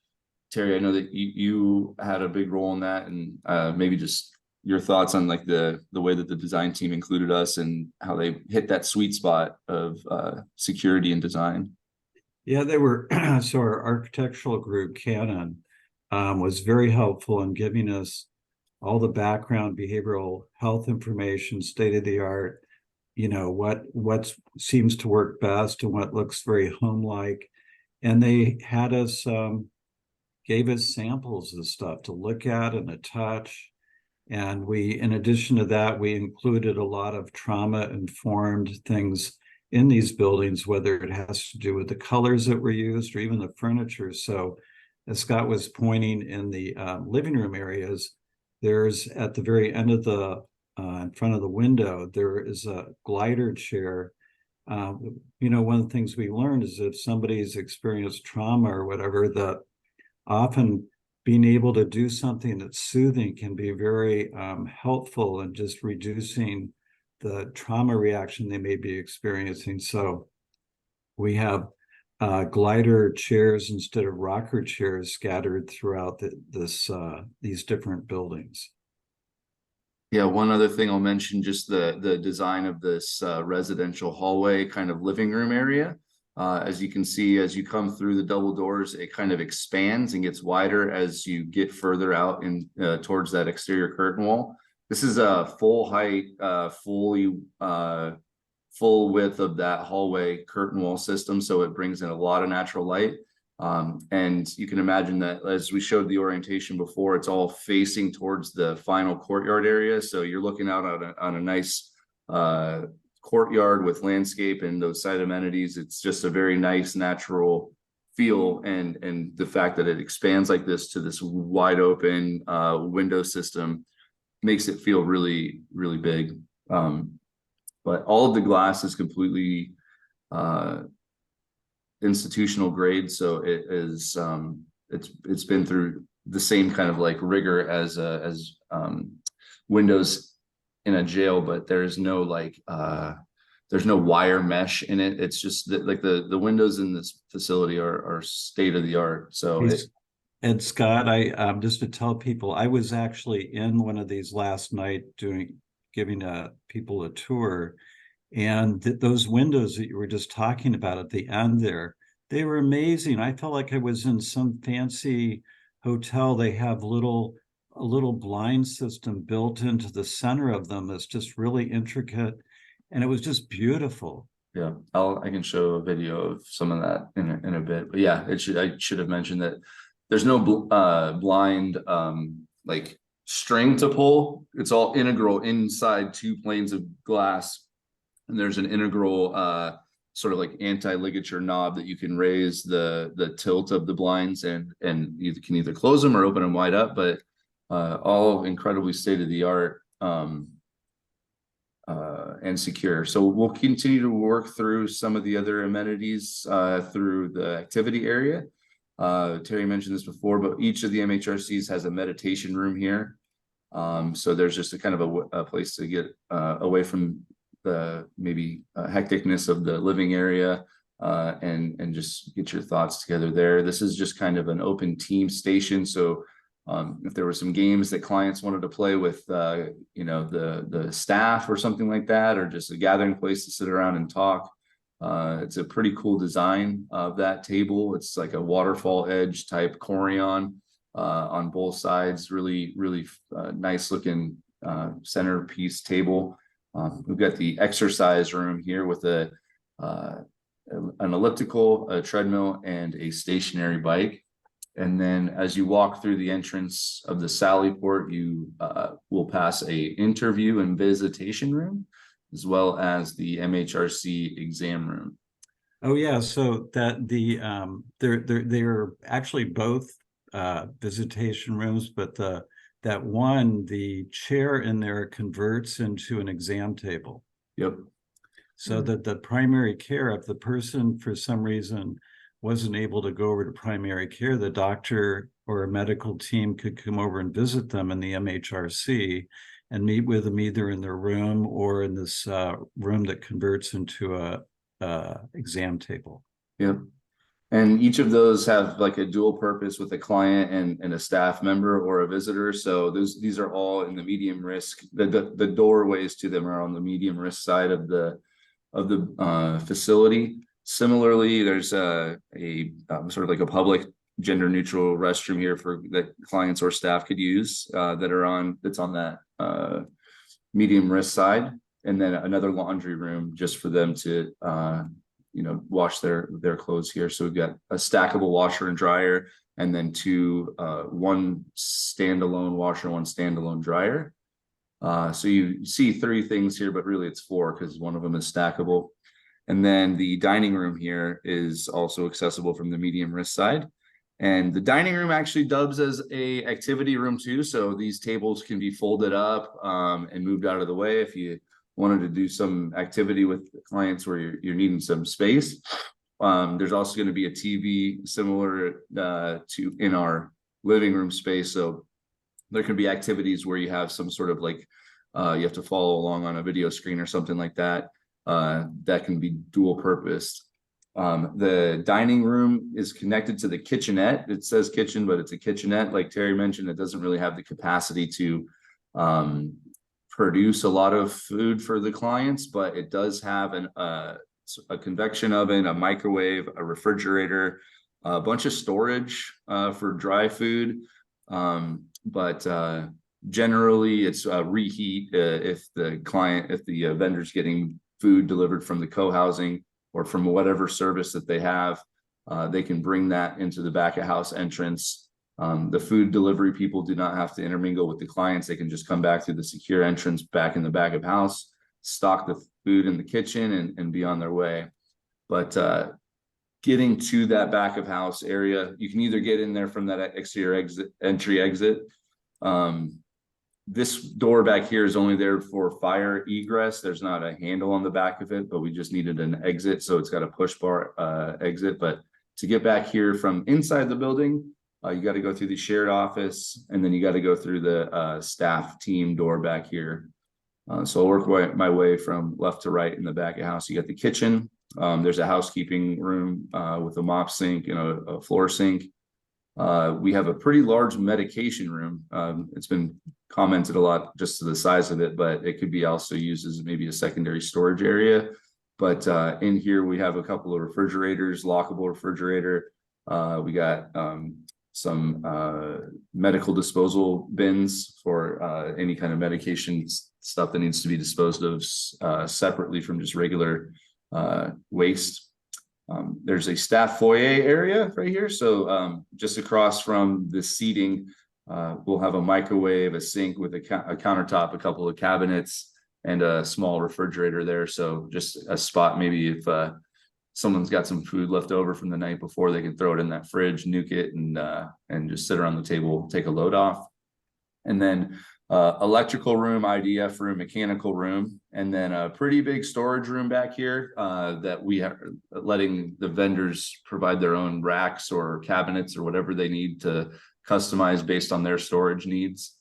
Terry, I know that you had a big role in that, and maybe just your thoughts on like the way that the design team included us and how they hit that sweet spot of security and design. Yeah, they were. So our architectural group, Canon, was very helpful in giving us all the background behavioral health information, state of the art, what seems to work best and what looks very home-like. And they had us, gave us samples of stuff to look at and to touch. And in addition to that, we included a lot of trauma-informed things in these buildings, whether it has to do with the colors that were used or even the furniture. So as Scott was pointing in the living room areas, there's at the very end of the in front of the window, there is a glider chair. One of the things we learned is if somebody's experienced trauma or whatever, that often being able to do something that's soothing can be very helpful in just reducing the trauma reaction they may be experiencing. So we have glider chairs instead of rocker chairs scattered throughout these different buildings. Yeah, one other thing I'll mention, just the design of this residential hallway kind of living room area. As you can see, as you come through the double doors, it kind of expands and gets wider as you get further out in towards that exterior curtain wall. This is a full height, full width of that hallway curtain wall system. So it brings in a lot of natural light. And you can imagine that as we showed the orientation before, it's all facing towards the final courtyard area. So you're looking out on a nice courtyard with landscape and those side amenities. It's just a very nice natural feel, and the fact that it expands like this to this wide open window system makes it feel really, really big. But all of the glass is completely institutional grade, so it is it's been through the same kind of like rigor as windows in a jail, but there's no there's no wire mesh in it. It's just that like the windows in this facility are state of the art. So And Scott, I just to tell people, I was actually in one of these last night giving people a tour. And those windows that you were just talking about at the end there, they were amazing. I felt like I was in some fancy hotel. They have a little blind system built into the center of them that's just really intricate. And it was just beautiful. yeah, I can show a video of some of that in a bit. But yeah, I should have mentioned that there's no blind like string to pull. It's all integral inside two planes of glass. And there's an integral sort of like anti-ligature knob that you can raise the tilt of the blinds, and you can either close them or open them wide up, but all incredibly state-of-the-art and secure. So we'll continue to work through some of the other amenities through the activity area. Terry mentioned this before, but each of the MHRCs has a meditation room here. So there's just a kind of a place to get away from the maybe hecticness of the living area and just get your thoughts together there. This is just kind of an open team station. So if there were some games that clients wanted to play with, the staff or something like that, or just a gathering place to sit around and talk, it's a pretty cool design of that table. It's like a waterfall edge type Corian on both sides. Really, really nice looking centerpiece table. We've got the exercise room here with an elliptical, a treadmill, and a stationary bike. And then as you walk through the entrance of the Sally Port, you will pass a interview and visitation room, as well as the MHRC exam room. Oh yeah, so that they're actually both visitation rooms, but the that one, the chair in there converts into an exam table. Yep. So that the primary care, if the person for some reason wasn't able to go over to primary care, the doctor or a medical team could come over and visit them in the MHRC and meet with them either in their room or in this room that converts into a exam table. Yep. And each of those have like a dual purpose with a client and a staff member or a visitor. So these are all in the medium risk. The doorways to them are on the medium risk side of the facility. Similarly, there's a sort of like a public gender neutral restroom here for that clients or staff could use that's on that medium risk side, and then another laundry room just for them to wash their clothes here. So we've got a stackable washer and dryer, and then one standalone washer, one standalone dryer. So you see 3 things here, but really it's 4 because one of them is stackable. And then the dining room here is also accessible from the medium risk side. And the dining room actually dubs as a activity room too. So these tables can be folded up and moved out of the way if you wanted to do some activity with clients where you're needing some space. There's also going to be a TV similar to in our living room space. So there can be activities where you have some sort of like you have to follow along on a video screen or something like that. That can be dual purpose. The dining room is connected to the kitchenette. It says kitchen, but it's a kitchenette. Like Terry mentioned, it doesn't really have the capacity to produce a lot of food for the clients, but it does have a convection oven, a microwave, a refrigerator, a bunch of storage for dry food. But generally it's reheat if the vendor's getting food delivered from the co-housing or from whatever service that they have, they can bring that into the back of house entrance. The food delivery people do not have to intermingle with the clients. They can just come back through the secure entrance back in the back of house, stock the food in the kitchen and be on their way. But getting to that back of house area, you can either get in there from that exterior entry exit. This door back here is only there for fire egress. There's not a handle on the back of it, but we just needed an exit. So it's got a push bar exit. But to get back here from inside the building, you got to go through the shared office, and then you got to go through the staff team door back here. So I'll work my way from left to right in the back of house. You got the kitchen. There's a housekeeping room with a mop sink and a floor sink. We have a pretty large medication room. It's been commented a lot just to the size of it, but it could be also used as maybe a secondary storage area. But in here, we have a couple of refrigerators, lockable refrigerator. We got some medical disposal bins for any kind of medication stuff that needs to be disposed of separately from just regular waste. There's a staff foyer area right here. So just across from the seating, we'll have a microwave, a sink with a countertop, a couple of cabinets, and a small refrigerator there. So just a spot, maybe if someone's got some food left over from the night before, they can throw it in that fridge, nuke it, and just sit around the table, take a load off. And then electrical room, IDF room, mechanical room, and then a pretty big storage room back here that we are letting the vendors provide their own racks or cabinets or whatever they need to customize based on their storage needs.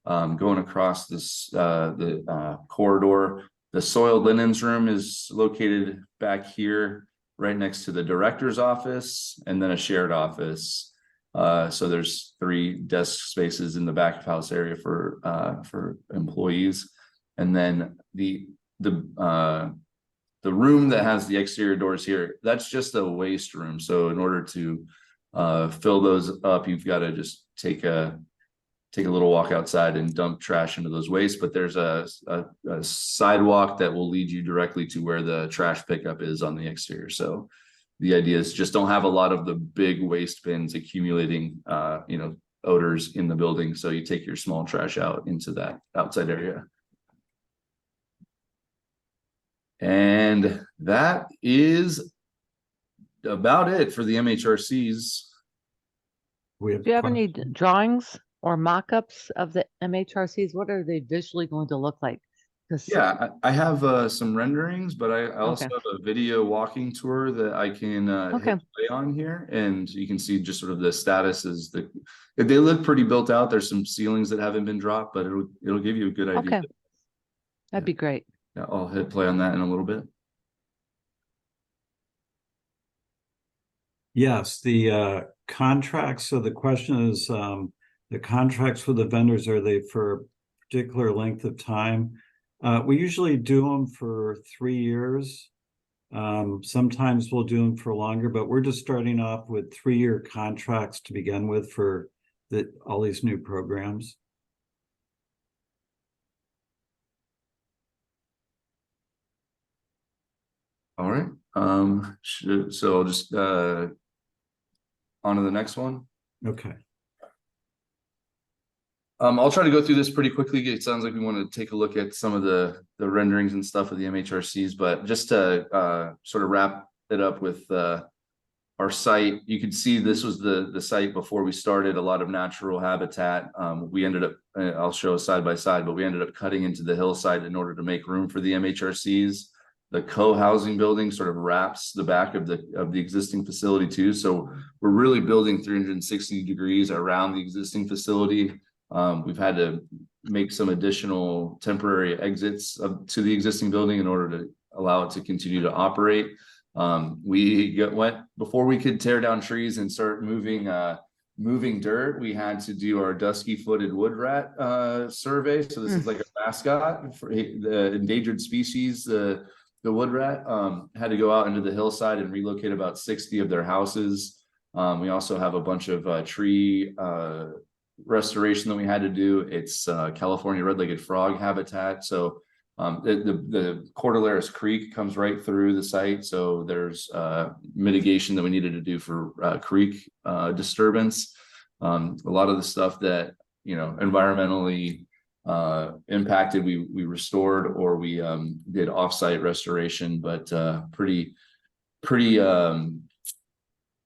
Going across this the corridor, the soiled linens room is located back here right next to the director's office, and then a shared office. So there's 3 desk spaces in the back of house area for employees. And then the room that has the exterior doors here, that's just a waste room. So in order to fill those up, you've got to just take a little walk outside and dump trash into those wastes. But there's a sidewalk that will lead you directly to where the trash pickup is on the exterior. So the idea is just don't have a lot of the big waste bins accumulating, odors in the building. So you take your small trash out into that outside area. And that is about it for the MHRCs. We have Do you have any drawings or mock-ups of the MHRCs? What are they visually going to look like? 'Cause- Yeah, I have some renderings, but I also Okay. have a video walking tour that I can Okay. hit play on here, and you can see just sort of the status is they look pretty built out. There's some ceilings that haven't been dropped, but it'll give you a good idea. Okay. That'd be great. Yeah, I'll hit play on that in a little bit. Yes, the contracts, so the question is, the contracts with the vendors, are they for a particular length of time? We usually do them for 3 years. Sometimes we'll do them for longer, but we're just starting off with 3-year contracts to begin with for all these new programs. All right. So I'll just on to the next one. Okay. I'll try to go through this pretty quickly. It sounds like we want to take a look at some of the renderings and stuff of the MHRCs, but just to sort of wrap it up with our site, you can see this was the site before we started. A lot of natural habitat. We ended up, I'll show side by side, but we ended up cutting into the hillside in order to make room for the MHRCs. The co-housing building sort of wraps the back of the existing facility too. So we're really building 360 degrees around the existing facility. We've had to make some additional temporary exits to the existing building in order to allow it to continue to operate. Went before we could tear down trees and start moving dirt. We had to do our dusky-footed wood rat survey. So this is like a mascot for the endangered species. The wood rat had to go out into the hillside and relocate about 60 of their houses. We also have a bunch of tree restoration that we had to do. It's California red-legged frog habitat. So the Cordilleras Creek comes right through the site. So there's mitigation that we needed to do for creek disturbance. A lot of the stuff that, environmentally impacted, we restored, or we did offsite restoration, but pretty a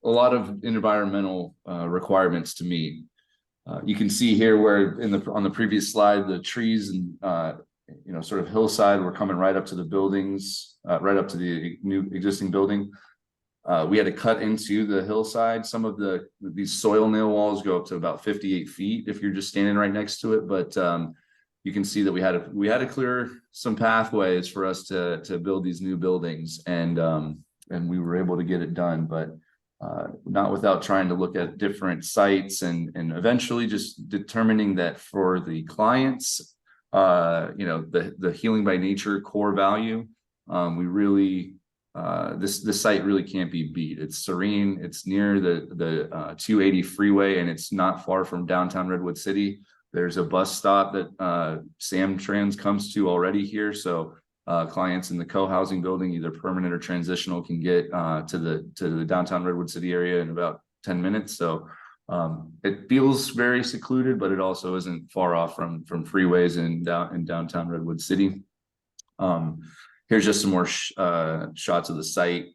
lot of environmental requirements to meet. You can see here where on the previous slide, the trees and sort of hillside were coming right up to the buildings, right up to the new existing building. We had to cut into the hillside. Some of these soil nail walls go up to about 58 feet if you're just standing right next to it. But you can see that we had to clear some pathways for us to build these new buildings, and we were able to get it done, but not without trying to look at different sites and eventually just determining that for the clients, the healing by nature core value, we really this site really can't be beat. It's serene. It's near the 280 freeway, and it's not far from downtown Redwood City. There's a bus stop that Sam Trans comes to already here. So clients in the co-housing building, either permanent or transitional, can get to the downtown Redwood City area in about 10 minutes. So it feels very secluded, but it also isn't far off from freeways in downtown Redwood City. Here's just some more shots of the site.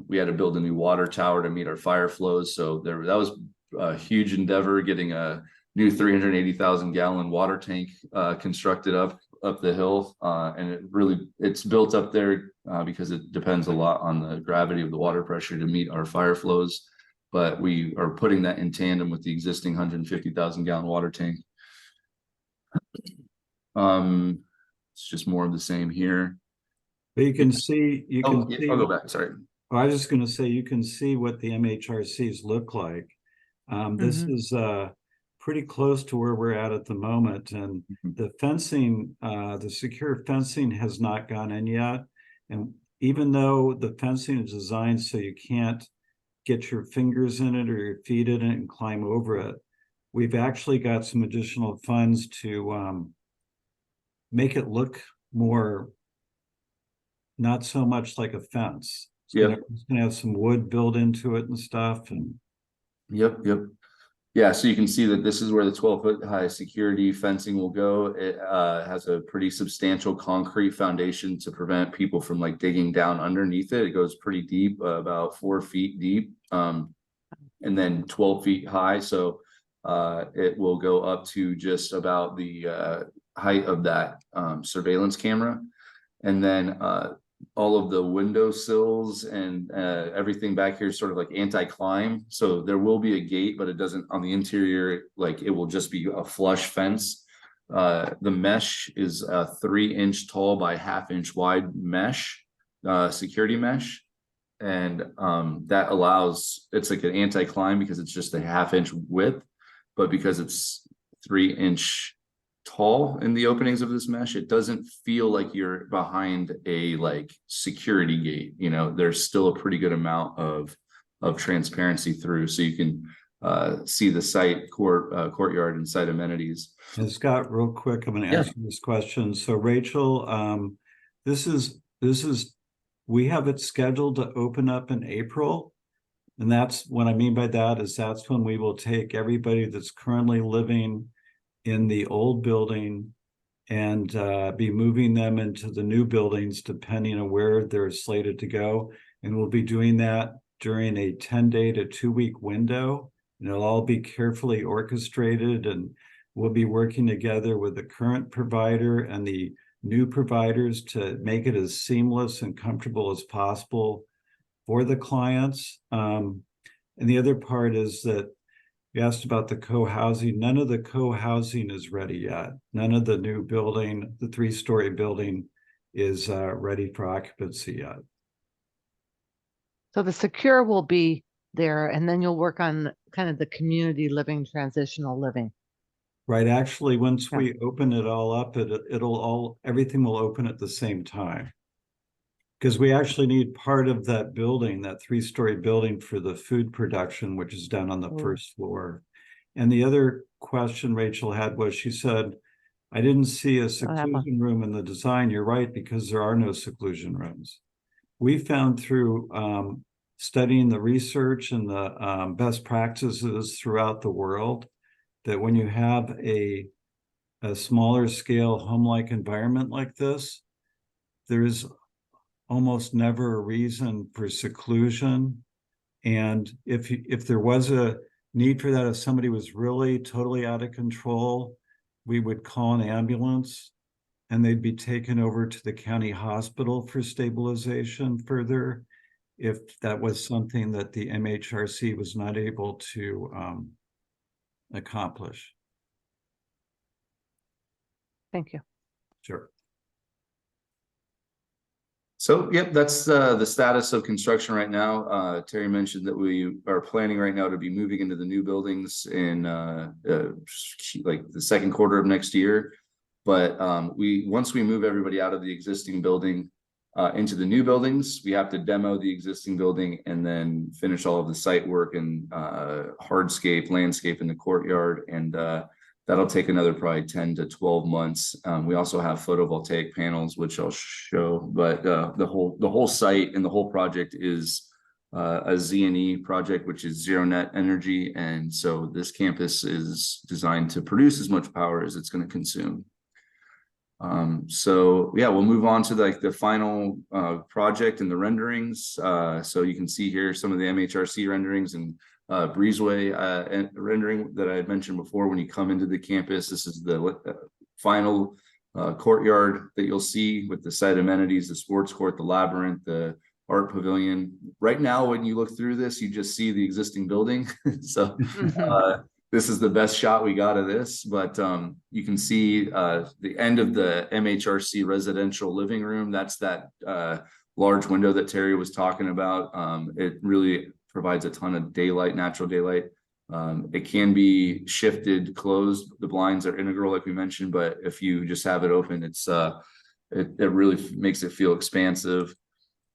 We had to build a new water tower to meet our fire flows. So that was a huge endeavor, getting a new 380,000 gallon water tank constructed up the hill. And it's built up there because it depends a lot on the gravity of the water pressure to meet our fire flows. But we are putting that in tandem with the existing 150,000 gallon water tank. It's just more of the same here. But you can see, I'll go back. Sorry. I was just going to say, you can see what the MHRCs look like. This is pretty close to where we're at the moment, and the fencing, the secure fencing has not gone in yet. And even though the fencing is designed so you can't get your fingers in it or your feet in it and climb over it, we've actually got some additional funds to make it look more, not so much like a fence. It's gonna have some wood built into it and stuff. And Yep. Yeah, so you can see that this is where the 12-foot high security fencing will go. It has a pretty substantial concrete foundation to prevent people from digging down underneath it. It goes pretty deep, about 4 feet deep, and then 12 feet high. So it will go up to just about the height of that surveillance camera. And then all of the window sills and everything back here is sort of like anti-climb. So there will be a gate, but it doesn't on the interior, like it will just be a flush fence. The mesh is a 3-inch tall by 1/2-inch wide mesh, security mesh. And that allows, it's like an anti-climb because it's just a 1/2-inch width, but because it's 3-inch tall in the openings of this mesh, it doesn't feel like you're behind a like security gate. You know, there's still a pretty good amount of transparency through, so you can see the site courtyard and site amenities. And Scott, real quick, I'm going to Yeah. answer this question. So Rachel, this is we have it scheduled to open up in April. And that's what I mean by that is that's when we will take everybody that's currently living in the old building and be moving them into the new buildings, depending on where they're slated to go. And we'll be doing that during a 10-day to 2-week window. And it'll all be carefully orchestrated, and we'll be working together with the current provider and the new providers to make it as seamless and comfortable as possible for the clients. And the other part is that you asked about the co-housing. None of the co-housing is ready yet. None of the new building, the 3-story building, is ready for occupancy yet. So the secure will be there, and then you'll work on kind of the community living, transitional living. Right. Actually, once Yeah. we open it all up, everything will open at the same time. Because we actually need part of that building, that 3-story building, for the food production, which is down on the Oh. first floor. And the other question Rachel had was, she said, I didn't see a have one. seclusion room in the design. You're right, because there are no seclusion rooms. We found through studying the research and the best practices throughout the world that when you have a smaller scale home-like environment like this, there is almost never a reason for seclusion. And if there was a need for that, if somebody was really totally out of control, we would call an ambulance and they'd be taken over to the county hospital for stabilization further, if that was something that the MHRC was not able to accomplish. Thank you. Sure. So, yep, that's the status of construction right now. Terry mentioned that we are planning right now to be moving into the new buildings in like the second quarter of next year. But once we move everybody out of the existing building into the new buildings, we have to demo the existing building and then finish all of the site work and hardscape, landscape in the courtyard, and that'll take another probably 10 to 12 months. We also have photovoltaic panels, which I'll show, but the whole site and the whole project is a Z&E project, which is zero net energy. And so this campus is designed to produce as much power as it's going to consume. So yeah, we'll move on to like the final project and the renderings. So you can see here some of the MHRC renderings and breezeway rendering that I had mentioned before. When you come into the campus, this is the final courtyard that you'll see with the site amenities, the sports court, the labyrinth, the art pavilion. Right now, when you look through this, you just see the existing building. So this is the best shot we got of this, but you can see the end of the MHRC residential living room. That's that large window that Terry was talking about. It really provides a ton of daylight, natural daylight. It can be shifted, closed. The blinds are integral, like we mentioned, but if you just have it open, it's it really makes it feel expansive.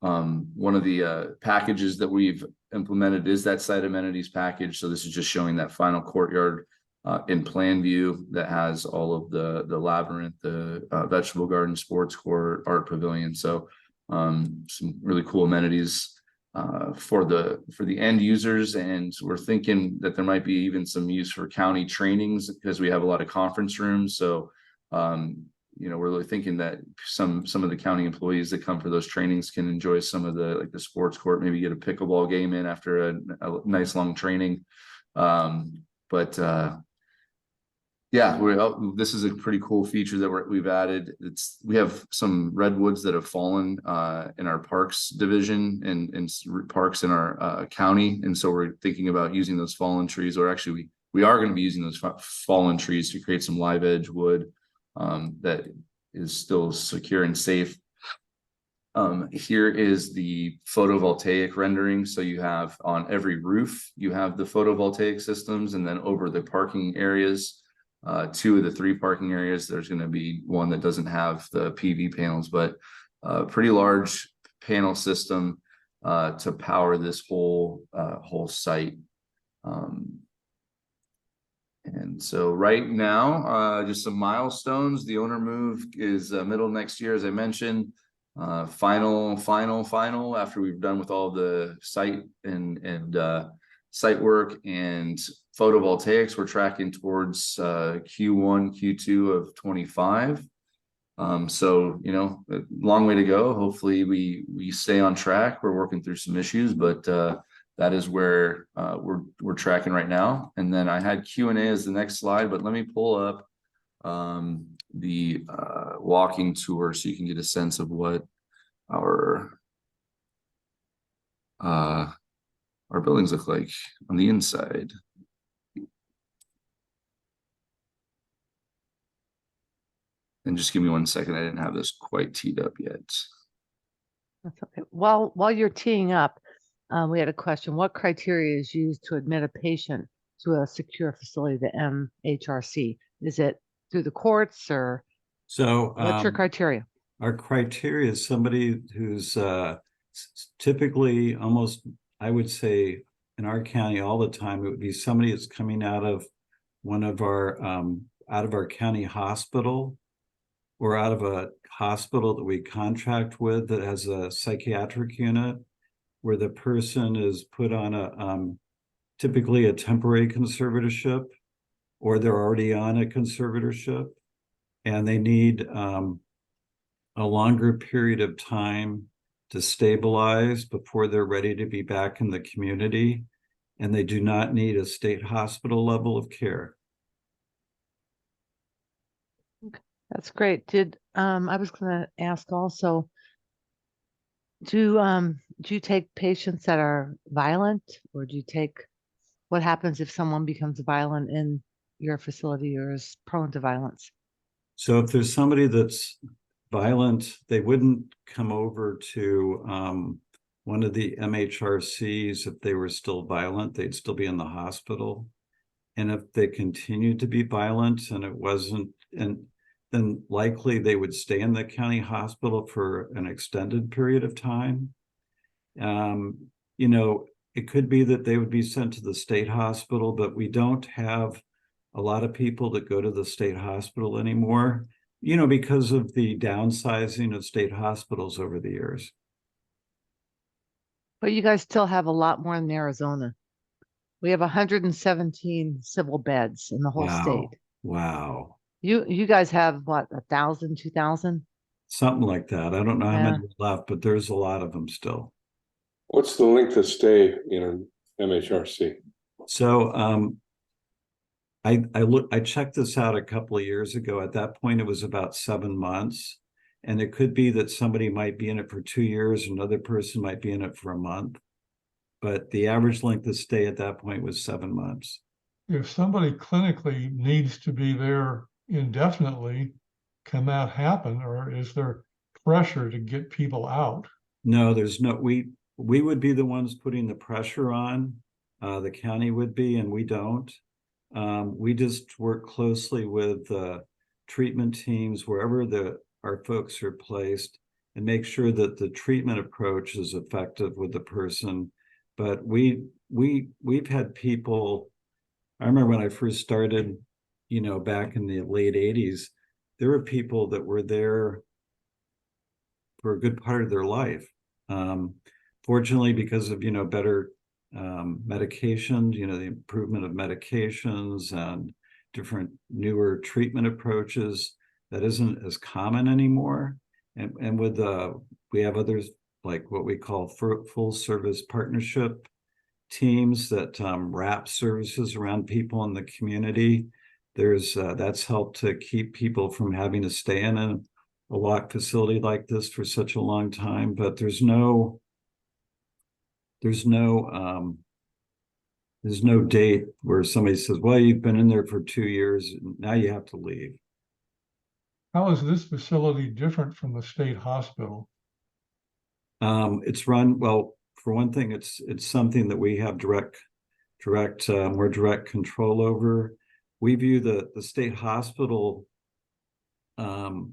One of the packages that we've implemented is that site amenities package. So this is just showing that final courtyard in plan view that has all of the labyrinth, the vegetable garden, sports court, art pavilion. So some really cool amenities for the end users. And we're thinking that there might be even some use for county trainings because we have a lot of conference rooms. So you know, we're really thinking that some of the county employees that come for those trainings can enjoy some of the, like the sports court, maybe get a pickleball game in after a nice long training. but yeah, this is a pretty cool feature that we've added. We have some redwoods that have fallen in our parks division and parks in our county, and so we're thinking about using those fallen trees, or actually we are going to be using those fallen trees to create some live edge wood that is still secure and safe. Here is the photovoltaic rendering. So you have on every roof, you have the photovoltaic systems, and then over the parking areas, 2 of the 3 parking areas, there's going to be one that doesn't have the PV panels, but a pretty large panel system to power this whole site. And so right now, just some milestones. The owner move is middle of next year, as I mentioned. Final after we've done with all the site and site work and photovoltaics, we're tracking towards Q1 Q2 of 25. So a long way to go. Hopefully we stay on track. We're working through some issues, but that is where we're tracking right now. And then I had Q&A as the next slide, but let me pull up the walking tour so you can get a sense of what our buildings look like on the inside. And just give me 1 second. I didn't have this quite teed up yet. That's okay. While you're teeing up, we had a question. What criteria is used to admit a patient to a secure facility, the MHRC? Is it through the courts, or So what's your criteria? our criteria is somebody who's typically almost, I would say in our county all the time, it would be somebody that's coming out of one of our county hospital, or out of a hospital that we contract with that has a psychiatric unit, where the person is put on a typically a temporary conservatorship, or they're already on a conservatorship, and they need a longer period of time to stabilize before they're ready to be back in the community, and they do not need a state hospital level of care. That's great. I was going to ask also, do you take patients that are violent, or what happens if someone becomes violent in your facility or is prone to violence? So if there's somebody that's violent, they wouldn't come over to one of the MHRCs. If they were still violent, they'd still be in the hospital. And if they continued to be violent and it wasn't, then likely they would stay in the county hospital for an extended period of time. It could be that they would be sent to the state hospital, but we don't have a lot of people that go to the state hospital anymore, because of the downsizing of state hospitals over the years. But you guys still have a lot more in Arizona. We have 117 civil beds in the whole state. Wow. You guys have what, 1,000, 2,000? Something like that. I don't know how Yeah. many are left, but there's a lot of them still. What's the length of stay in MHRC? So I checked this out a couple of years ago. At that point, it was about 7 months. And it could be that somebody might be in it for 2 years, another person might be in it for a month. But the average length of stay at that point was 7 months. If somebody clinically needs to be there indefinitely, can that happen, or is there pressure to get people out? No, there's no, we would be the ones putting the pressure on. The county would be, and we don't. We just work closely with treatment teams wherever our folks are placed, and make sure that the treatment approach is effective with the person. But we've had people. I remember when I first started, back in the late 80s, there were people that were there for a good part of their life. Fortunately, because of, better medications, the improvement of medications and different newer treatment approaches, that isn't as common anymore. And with we have others like what we call full service partnership teams that wrap services around people in the community. There's that's helped to keep people from having to stay in a locked facility like this for such a long time. But there's no date where somebody says, well, you've been in there for 2 years, now you have to leave. How is this facility different from the state hospital? It's run, well, for one thing, it's something that we have more direct control over. We view the state hospital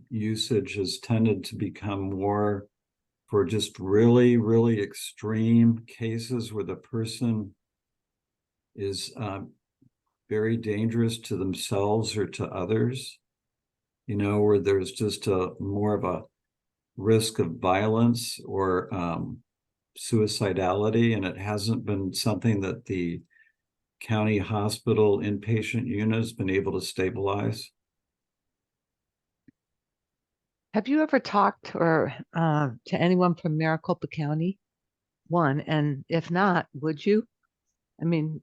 usage has tended to become more for just really, really extreme cases where the person is very dangerous to themselves or to others, you know, where there's just more of a risk of violence or suicidality, and it hasn't been something that the county hospital inpatient unit has been able to stabilize. Have you ever talked or to anyone from Maricopa County? One, and if not, would you? I mean,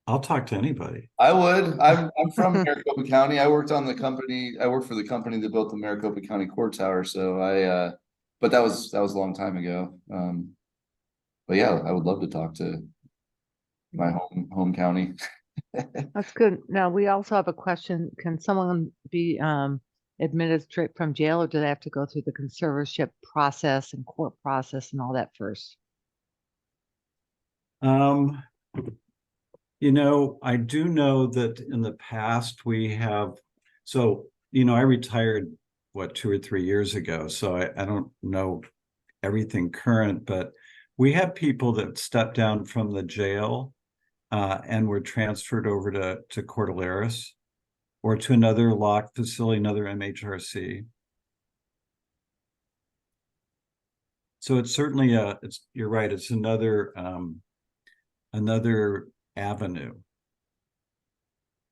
I'll talk to anybody. I would. I'm from Maricopa County. I worked for the company that built the Maricopa County Court Tower. So but that was a long time ago. But yeah, I would love to talk to my home county. that's good. Now, we also have a question. Can someone be admitted straight from jail, or do they have to go through the conservatorship process and court process and all that first? You know, I do know that in the past we have, so, you know, I retired, 2 or 3 years ago, so I don't know everything current, but we have people that stepped down from the jail and were transferred over to Cordilleras or to another locked facility, another MHRC. So it's certainly you're right, it's another avenue.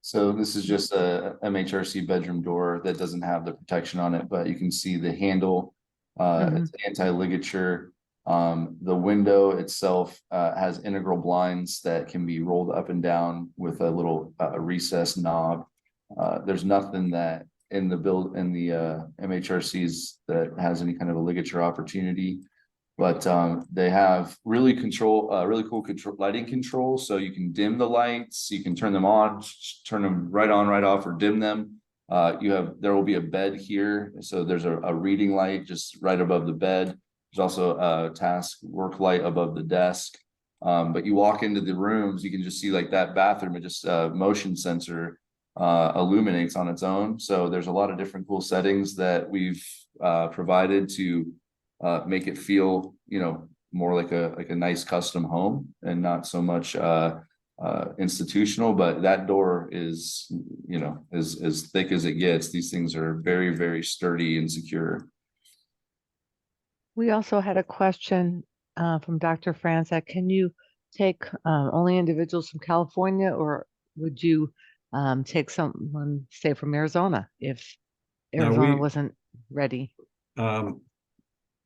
So this is just a MHRC bedroom door that doesn't have the protection on it, but you can see the handle. It's anti-ligature. The window itself has integral blinds that can be rolled up and down with a little recessed knob. There's nothing that in the MHRCs that has any kind of a ligature opportunity. But they have really cool lighting control. So you can dim the lights, you can turn them on, turn them right on, right off, or dim them. There will be a bed here. So there's a reading light just right above the bed. There's also a task work light above the desk. But you walk into the rooms, you can just see like that bathroom, it just motion sensor illuminates on its own. So there's a lot of different cool settings that we've provided to make it feel, you know, more like a nice custom home and not so much institutional. But that door is, you know, as thick as it gets. These things are very, very sturdy and secure. We also had a question from Dr. Franzak. Can you take only individuals from California, or would you take someone, say, from Arizona if Arizona wasn't ready?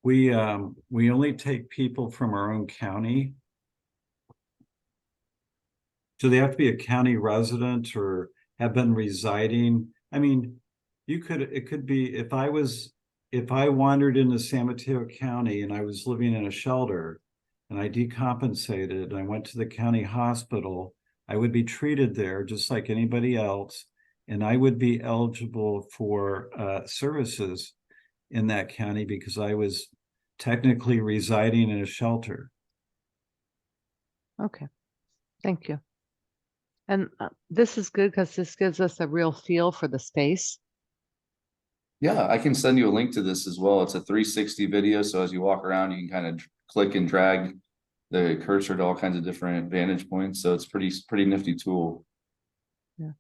We only take people from our own county. Do they have to be a county resident or have been residing? I mean, it could be if I wandered into San Mateo County and I was living in a shelter and I decompensated and I went to the county hospital, I would be treated there just like anybody else, and I would be eligible for services in that county because I was technically residing in a shelter. Okay, thank you. And this is good because this gives us a real feel for the space. Yeah, I can send you a link to this as well. It's a 360 video. So as you walk around, you can kind of click and drag the cursor to all kinds of different vantage points. So it's pretty nifty tool. Yeah.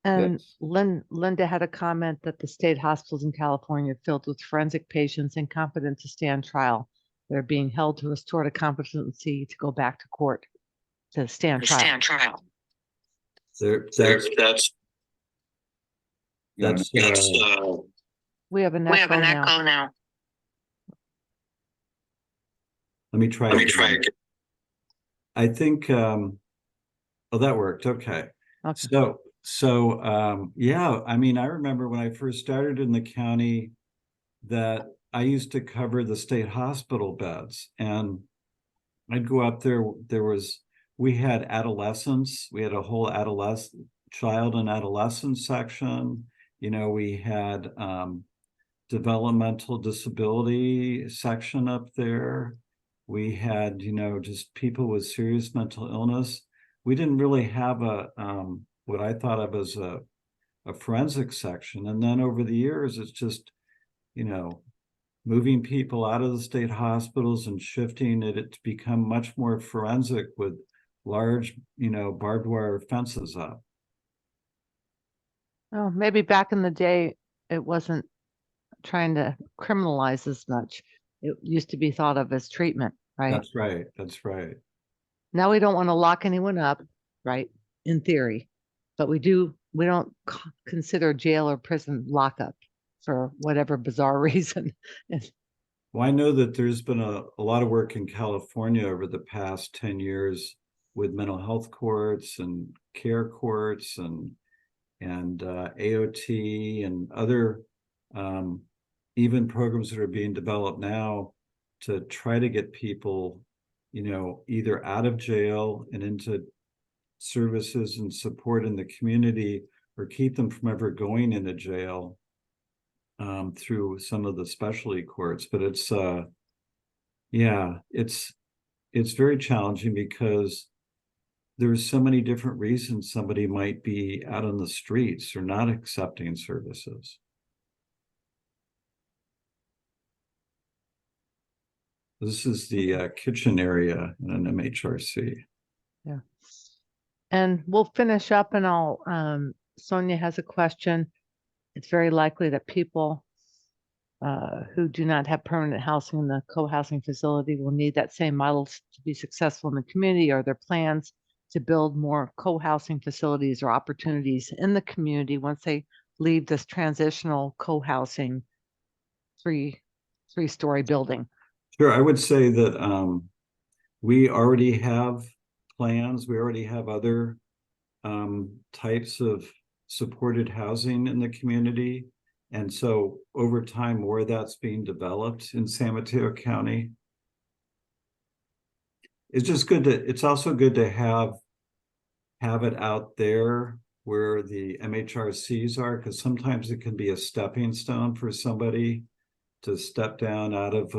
And Yes. Linda had a comment that the state hospitals in California are filled with forensic patients incompetent to stand trial. They're being held to restore the competency to go back to court to stand trial. We have an echo now. Let me try again. I think, oh, that worked. Okay. Okay. Yeah, I mean, I remember when I first started in the county that I used to cover the state hospital beds, and I'd go up there. We had adolescents. We had a whole child and adolescent section. We had developmental disability section up there. We had, just people with serious mental illness. We didn't really have what I thought of as a forensic section. And then over the years, it's just, moving people out of the state hospitals and shifting it to become much more forensic with large, barbed wire fences up. Oh, maybe back in the day, it wasn't trying to criminalize as much. It used to be thought of as treatment, right? That's right. That's right. Now we don't want to lock anyone up, right? In theory, but we don't consider jail or prison lockup for whatever bizarre reason. Well, I know that there's been a lot of work in California over the past 10 years with mental health courts and care courts and AOT and other even programs that are being developed now to try to get people, either out of jail and into services and support in the community, or keep them from ever going into jail through some of the specialty courts. But it's very challenging because there's so many different reasons somebody might be out on the streets or not accepting services. This is the kitchen area in an MHRC. Yeah. And we'll finish up, and Sonia has a question. It's very likely that people who do not have permanent housing in the co-housing facility will need that same model to be successful in the community. Are there plans to build more co-housing facilities or opportunities in the community once they leave this transitional co-housing three-story building? Sure, I would say that we already have plans. We already have other types of supported housing in the community. And so over time, more of that's being developed in San Mateo County. It's also good to have it out there where the MHRCs are, because sometimes it can be a stepping stone for somebody to step down out of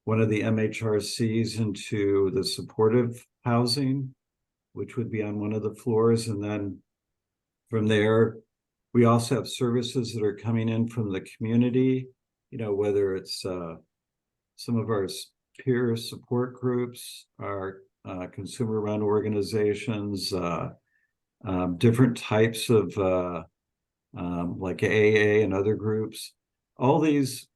one of the MHRCs into the supportive housing, which would be on one of the floors. And then from there, we also have services that are coming in from the community, whether it's some of our peer support groups, our consumer-run organizations, different types of like AA and other groups. All these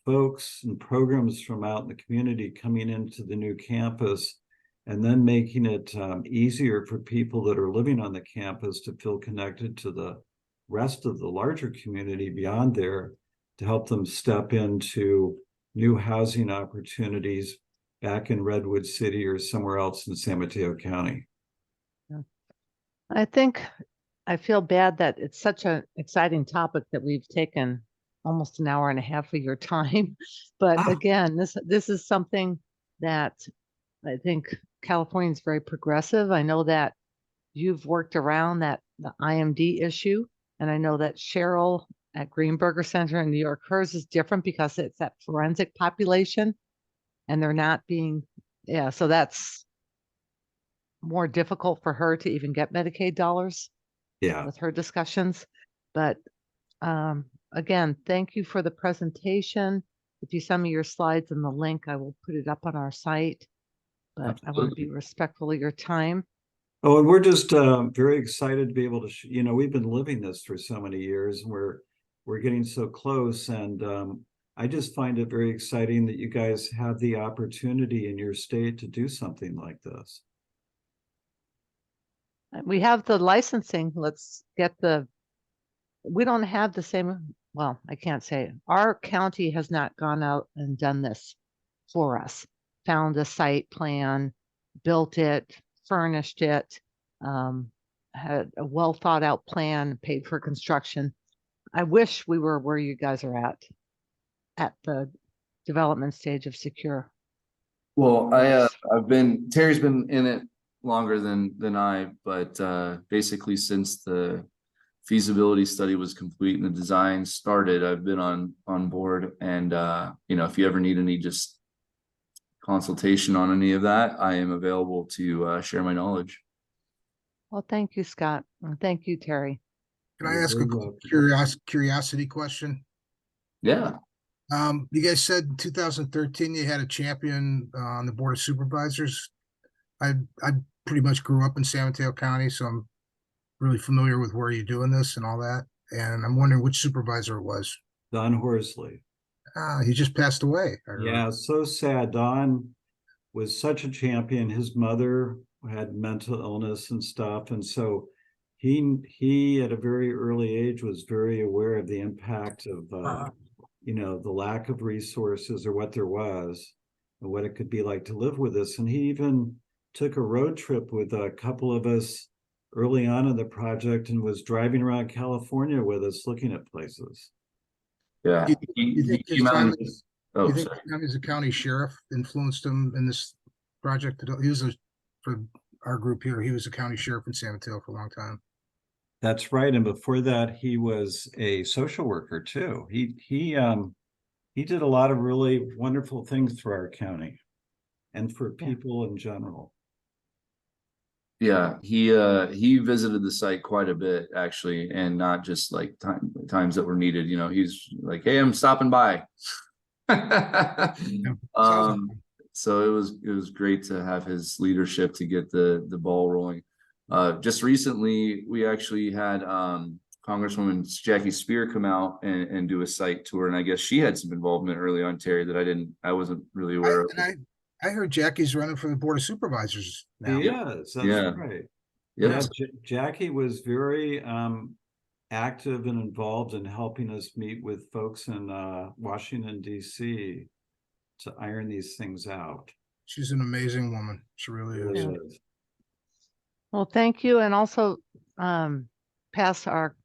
folks and programs from out in the community coming into the new campus, and then making it easier for people that are living on the campus to feel connected to the rest of the larger community beyond there, to help them step into new housing opportunities back in Redwood City or somewhere else in San Mateo County. I feel bad that it's such an exciting topic that we've taken almost an hour and a half of your time. But again, this is something that I think California is very progressive. I know that you've worked around the IMD issue, and I know that Cheryl at Greenberger Center in New York, hers is different because it's that forensic population, and they're not being, so that's more difficult for her to even get Medicaid dollars with her discussions. But again, thank you for the presentation. If you send me your slides and the link, I will put it up on our site. But absolutely. I want to be respectful of your time. Oh, and we're just very excited to be able to, we've been living this for so many years, and we're getting so close. And I just find it very exciting that you guys have the opportunity in your state to do something like this. We have the licensing. Let's get we don't have the same, well, I can't say it. Our county has not gone out and done this for us, found a site plan, built it, furnished it, had a well thought out plan, paid for construction. I wish we were where you guys are at the development stage of Secure. Well, Terry's been in it longer than I, but basically since the feasibility study was complete and the design started, I've been on board. And you know, if you ever need any just consultation on any of that, I am available to share my knowledge. Well, thank you, Scott. And thank you, Terry. Can I You're ask very a welcome. curiosity question? Yeah. You guys said in 2013 you had a champion on the Board of Supervisors. I pretty much grew up in San Mateo County, so I'm really familiar with where you're doing this and all that. And I'm wondering which supervisor it was. Don Horsley. He just passed away. I heard. Yeah, so sad. Don was such a champion. His mother had mental illness and stuff. And so he at a very early age was very aware of the impact of you know, the lack of resources or what there was and what it could be like to live with this. And he even took a road trip with a couple of us early on in the project and was driving around California with us looking at places. Yeah. You think He his came out time and- as- oh, you think sorry. his time as a county sheriff influenced him in this project? He was for our group here, he was a county sheriff in San Mateo for a long time. That's right. And before that, he was a social worker too. He did a lot of really wonderful things for our county and for Yeah. people in general. Yeah, he visited the site quite a bit actually, and not just like times that were needed. You know, he's like, "Hey, I'm stopping by." Sounds like- So it was great to have his leadership to get the ball rolling. Just recently, we actually had Congresswoman Jackie Spear come out and do a site tour, and I guess she had some involvement early on, Terry, that I wasn't really aware of. I heard Jackie's running for the Board of Supervisors now. Yes, that's Yeah. right. Yes. Yeah, Jackie was very active and involved in helping us meet with folks in Washington, D.C. to iron these things out. She's an amazing woman. She really is. Really Yeah. is. Well, thank you. And also pass our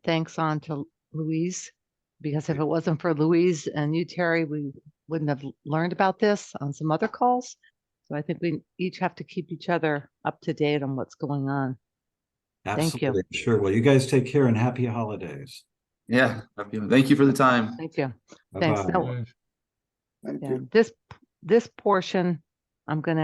thanks on to Louise, because if it wasn't for Louise and you, Terry, we wouldn't have learned about this on some other calls. So I think we each have to keep each other up to date on what's going on. Thank you. Absolutely. Sure. Well, you guys take care and happy holidays. Yeah. Thank you for the time. Thank you. Thanks. Bye-bye. Now, yeah, this portion, I'm going to